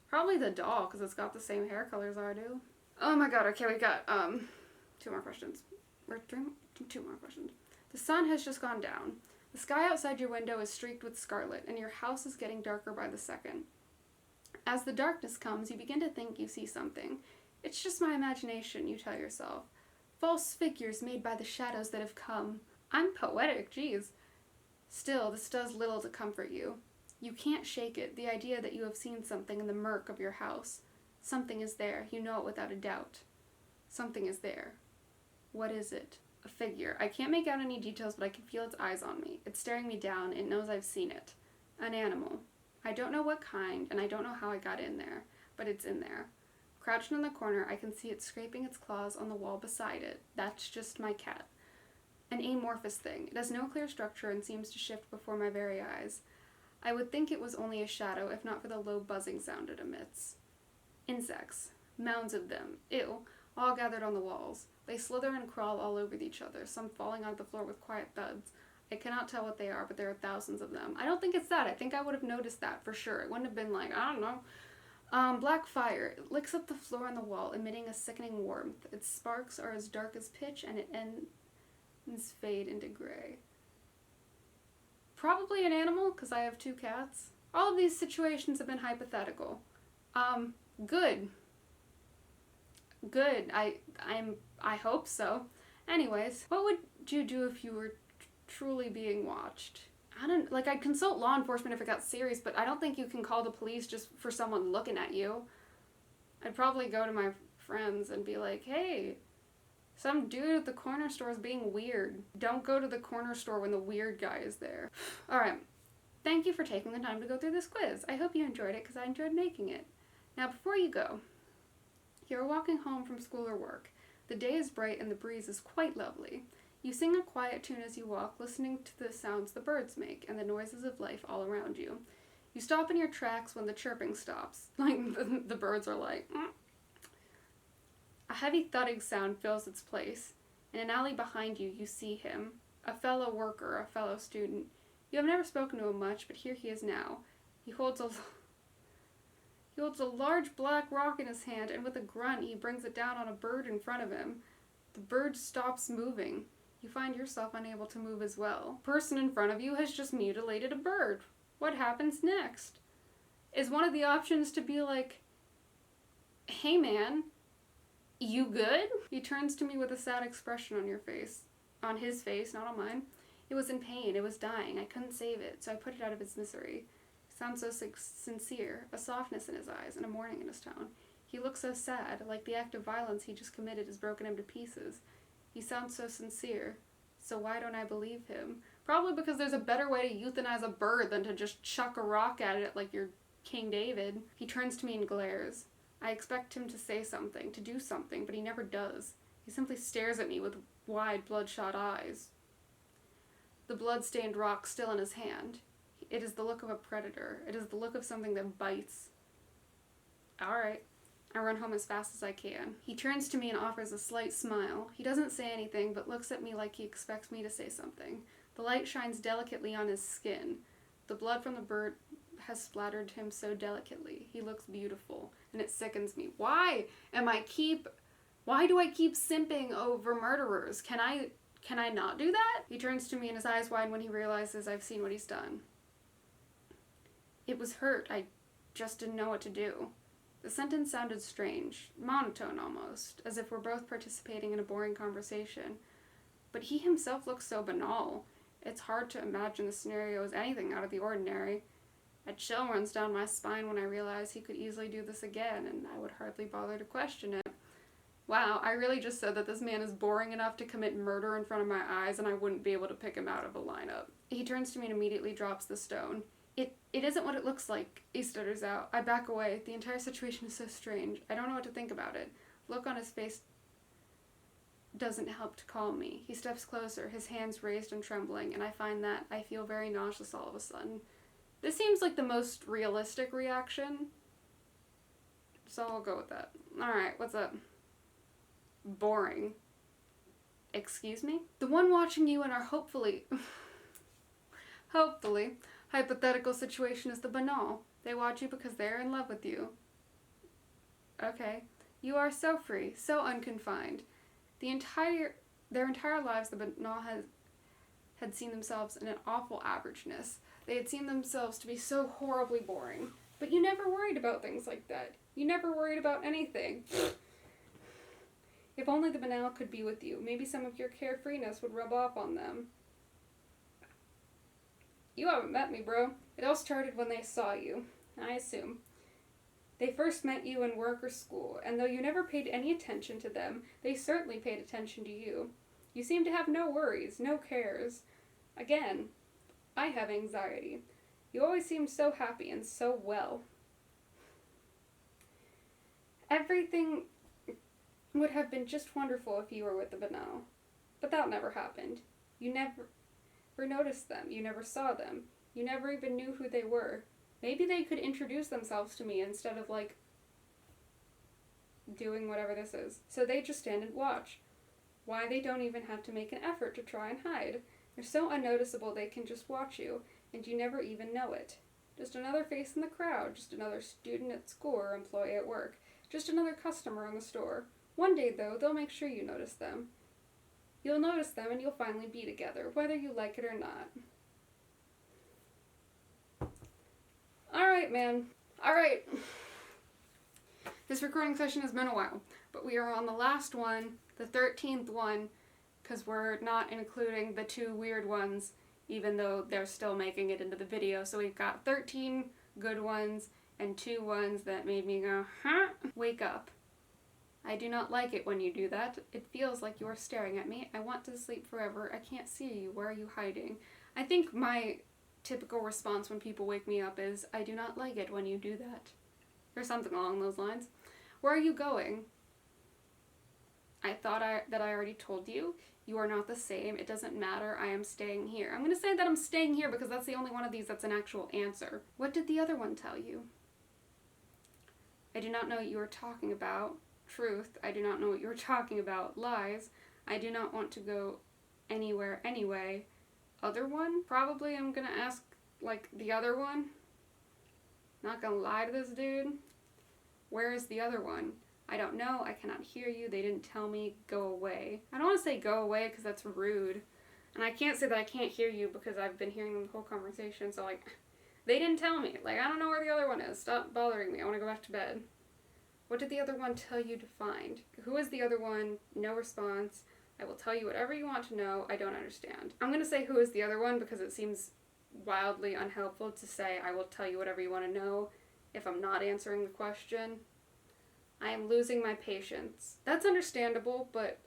Probably the doll, because it's got the same hair color as I do. Oh my god, okay, we got, two more questions. Two more questions. The sun has just gone down. The sky outside your window is streaked with scarlet, and your house is getting darker by the second. As the darkness comes, you begin to think you see something. It's just my imagination, you tell yourself. False figures made by the shadows that have come. I'm poetic, geez. Still, this does little to comfort you. You can't shake it, the idea that you have seen something in the murk of your house. Something is there, you know it without a doubt. Something is there. What is it? A figure. I can't make out any details, but I can feel its eyes on me. It's staring me down. It knows I've seen it. An animal. I don't know what kind, and I don't know how I got in there, but it's in there. Crouched in the corner, I can see it scraping its claws on the wall beside it. That's just my cat. An amorphous thing. It has no clear structure and seems to shift before my very eyes. I would think it was only a shadow, if not for the low buzzing sound it emits. Insects. Mounds of them. Ew. All gathered on the walls. They slither and crawl all over each other, some falling onto the floor with quiet thuds. I cannot tell what they are, but there are thousands of them. I don't think it's that. I think I would have noticed that for sure. It wouldn't have been like, I don't know. Black fire. It licks up the floor and the wall, emitting a sickening warmth. Its sparks are as dark as pitch, and it ends fade into gray. Probably an animal, because I have 2 cats. All of these situations have been hypothetical. Good. Good. I hope so. Anyways, what would you do if you were truly being watched? I'd consult law enforcement if it got serious, but I don't think you can call the police just for someone looking at you. I'd probably go to my friends and be like, hey, some dude at the corner store is being weird. Don't go to the corner store when the weird guy is there. Alright, thank you for taking the time to go through this quiz. I hope you enjoyed it because I enjoyed making it. Now before you go, you're walking home from school or work. The day is bright and the breeze is quite lovely. You sing a quiet tune as you walk, listening to the sounds the birds make and the noises of life all around you. You stop in your tracks when the chirping stops. The birds are like, mm. A heavy thudding sound fills its place. In an alley behind you, you see him, a fellow worker, a fellow student. You have never spoken to him much, but here he is now. He holds a large black rock in his hand, and with a grunt, he brings it down on a bird in front of him. The bird stops moving. You find yourself unable to move as well. The person in front of you has just mutilated a bird. What happens next? Is one of the options to be like, hey man, you good? He turns to me with a sad expression on your face. On his face, not on mine. It was in pain, it was dying, I couldn't save it, so I put it out of its misery. He sounds so sincere, a softness in his eyes and a mourning in his tone. He looks so sad, like the act of violence he just committed has broken him to pieces. He sounds so sincere, so why don't I believe him? Probably because there's a better way to euthanize a bird than to just chuck a rock at it like you're King David. He turns to me and glares. I expect him to say something, to do something, but he never does. He simply stares at me with wide, bloodshot eyes. The blood-stained rock still in his hand. It is the look of a predator. It is the look of something that bites. Alright. I run home as fast as I can. He turns to me and offers a slight smile. He doesn't say anything, but looks at me like he expects me to say something. The light shines delicately on his skin. The blood from the bird has splattered him so delicately. He looks beautiful, and it sickens me. Why do I keep simping over murderers? Can I not do that? He turns to me and his eyes widen when he realizes I've seen what he's done. It was hurt. I just didn't know what to do. The sentence sounded strange, monotone almost, as if we're both participating in a boring conversation. But he himself looks so banal. It's hard to imagine the scenario as anything out of the ordinary. A chill runs down my spine when I realize he could easily do this again, and I would hardly bother to question it. Wow, I really just said that this man is boring enough to commit murder in front of my eyes, and I wouldn't be able to pick him out of a lineup. He turns to me and immediately drops the stone. It isn't what it looks like, he stutters out. I back away. The entire situation is so strange. I don't know what to think about it. Look on his face doesn't help to calm me. He steps closer, his hands raised and trembling, and I feel very nauseous all of a sudden. This seems like the most realistic reaction, so I'll go with that. Alright, what's up? Boring. Excuse me? The one watching you in our hopefully hypothetical situation is the banal. They watch you because they're in love with you. Okay. You are so free, so unconfined. Their entire lives, the banal had seen themselves in an awful averageness. They had seen themselves to be so horribly boring. But you never worried about things like that. You never worried about anything. If only the banal could be with you, maybe some of your carefreeness would rub off on them. You haven't met me, bro. It all started when they saw you, I assume. They first met you in work or school, and though you never paid any attention to them, they certainly paid attention to you. You seem to have no worries, no cares. Again, I have anxiety. You always seemed so happy and so well. Everything would have been just wonderful if you were with the banal. But that never happened. You never noticed them. You never saw them. You never even knew who they were. Maybe they could introduce themselves to me instead of, doing whatever this is. So they just stand and watch. Why they don't even have to make an effort to try and hide. They're so unnoticeable they can just watch you, and you never even know it. Just another face in the crowd, just another student at school or employee at work, just another customer in the store. One day, though, they'll make sure you notice them. You'll notice them and you'll finally be together, whether you like it or not. Alright, man. Alright. This recording session has been a while, but we are on the last one, the 13th one, because we're not including the 2 weird ones, even though they're still making it into the video. So we've got 13 good ones and 2 ones that made me go, huh? Wake up. I do not like it when you do that. It feels like you are staring at me. I want to sleep forever. I can't see you. Where are you hiding? I think my typical response when people wake me up is, I do not like it when you do that. Or something along those lines. Where are you going? I thought that I already told you. You are not the same. It doesn't matter. I am staying here. I'm going to say that I'm staying here because that's the only one of these that's an actual answer. What did the other one tell you? I do not know what you are talking about. Truth. I do not know what you are talking about. Lies. I do not want to go anywhere anyway. Other one? Probably I'm going to ask, like, the other one. Not gonna lie to this dude. Where is the other one? I don't know. I cannot hear you. They didn't tell me. Go away. I don't want to say go away because that's rude. And I can't say that I can't hear you because I've been hearing the whole conversation. So, like, they didn't tell me. Like, I don't know where the other one is. Stop bothering me. I want to go back to bed. What did the other one tell you to find? Who is the other one? No response. I will tell you whatever you want to know. I don't understand. I'm going to say who is the other one because it seems wildly unhelpful to say I will tell you whatever you want to know if I'm not answering the question. I am losing my patience. That's understandable, but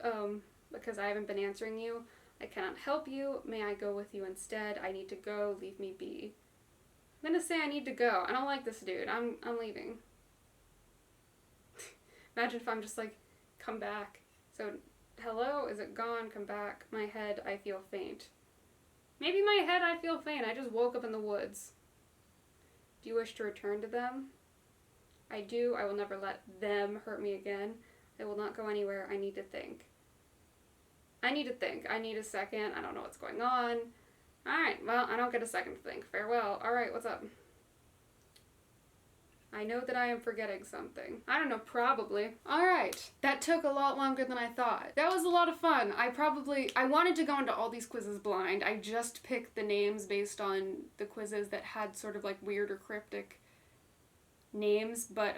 because I haven't been answering you, I cannot help you. May I go with you instead? I need to go. Leave me be. I'm gonna say I need to go. I don't like this dude. I'm leaving. Imagine if I'm just like, come back. So, hello? Is it gone? Come back. My head, I feel faint. Maybe my head, I feel faint. I just woke up in the woods. Do you wish to return to them? I do. I will never let them hurt me again. I will not go anywhere. I need to think. I need to think. I need a second. I don't know what's going on. Alright, well, I don't get a second to think. Farewell. Alright, what's up? I know that I am forgetting something. I don't know, probably. Alright, that took a lot longer than I thought. That was a lot of fun. I wanted to go into all these quizzes blind. I just picked the names based on the quizzes that had sort of like weird or cryptic names, but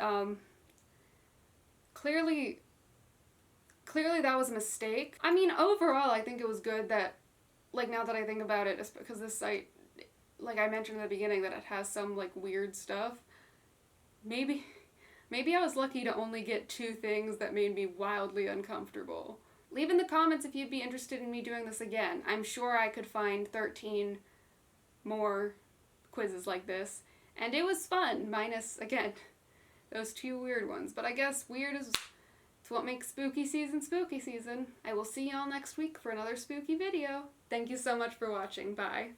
clearly that was a mistake. I mean, overall, I think it was good that, like, now that I think about it, because this site, like I mentioned at the beginning, that it has some, like, weird stuff. Maybe I was lucky to only get 2 things that made me wildly uncomfortable. Leave in the comments if you'd be interested in me doing this again. I'm sure I could find 13 more quizzes like this. And it was fun, minus, again, those 2 weird ones. But I guess weird is what makes spooky season spooky season. I will see y'all next week for another spooky video. Thank you so much for watching. Bye.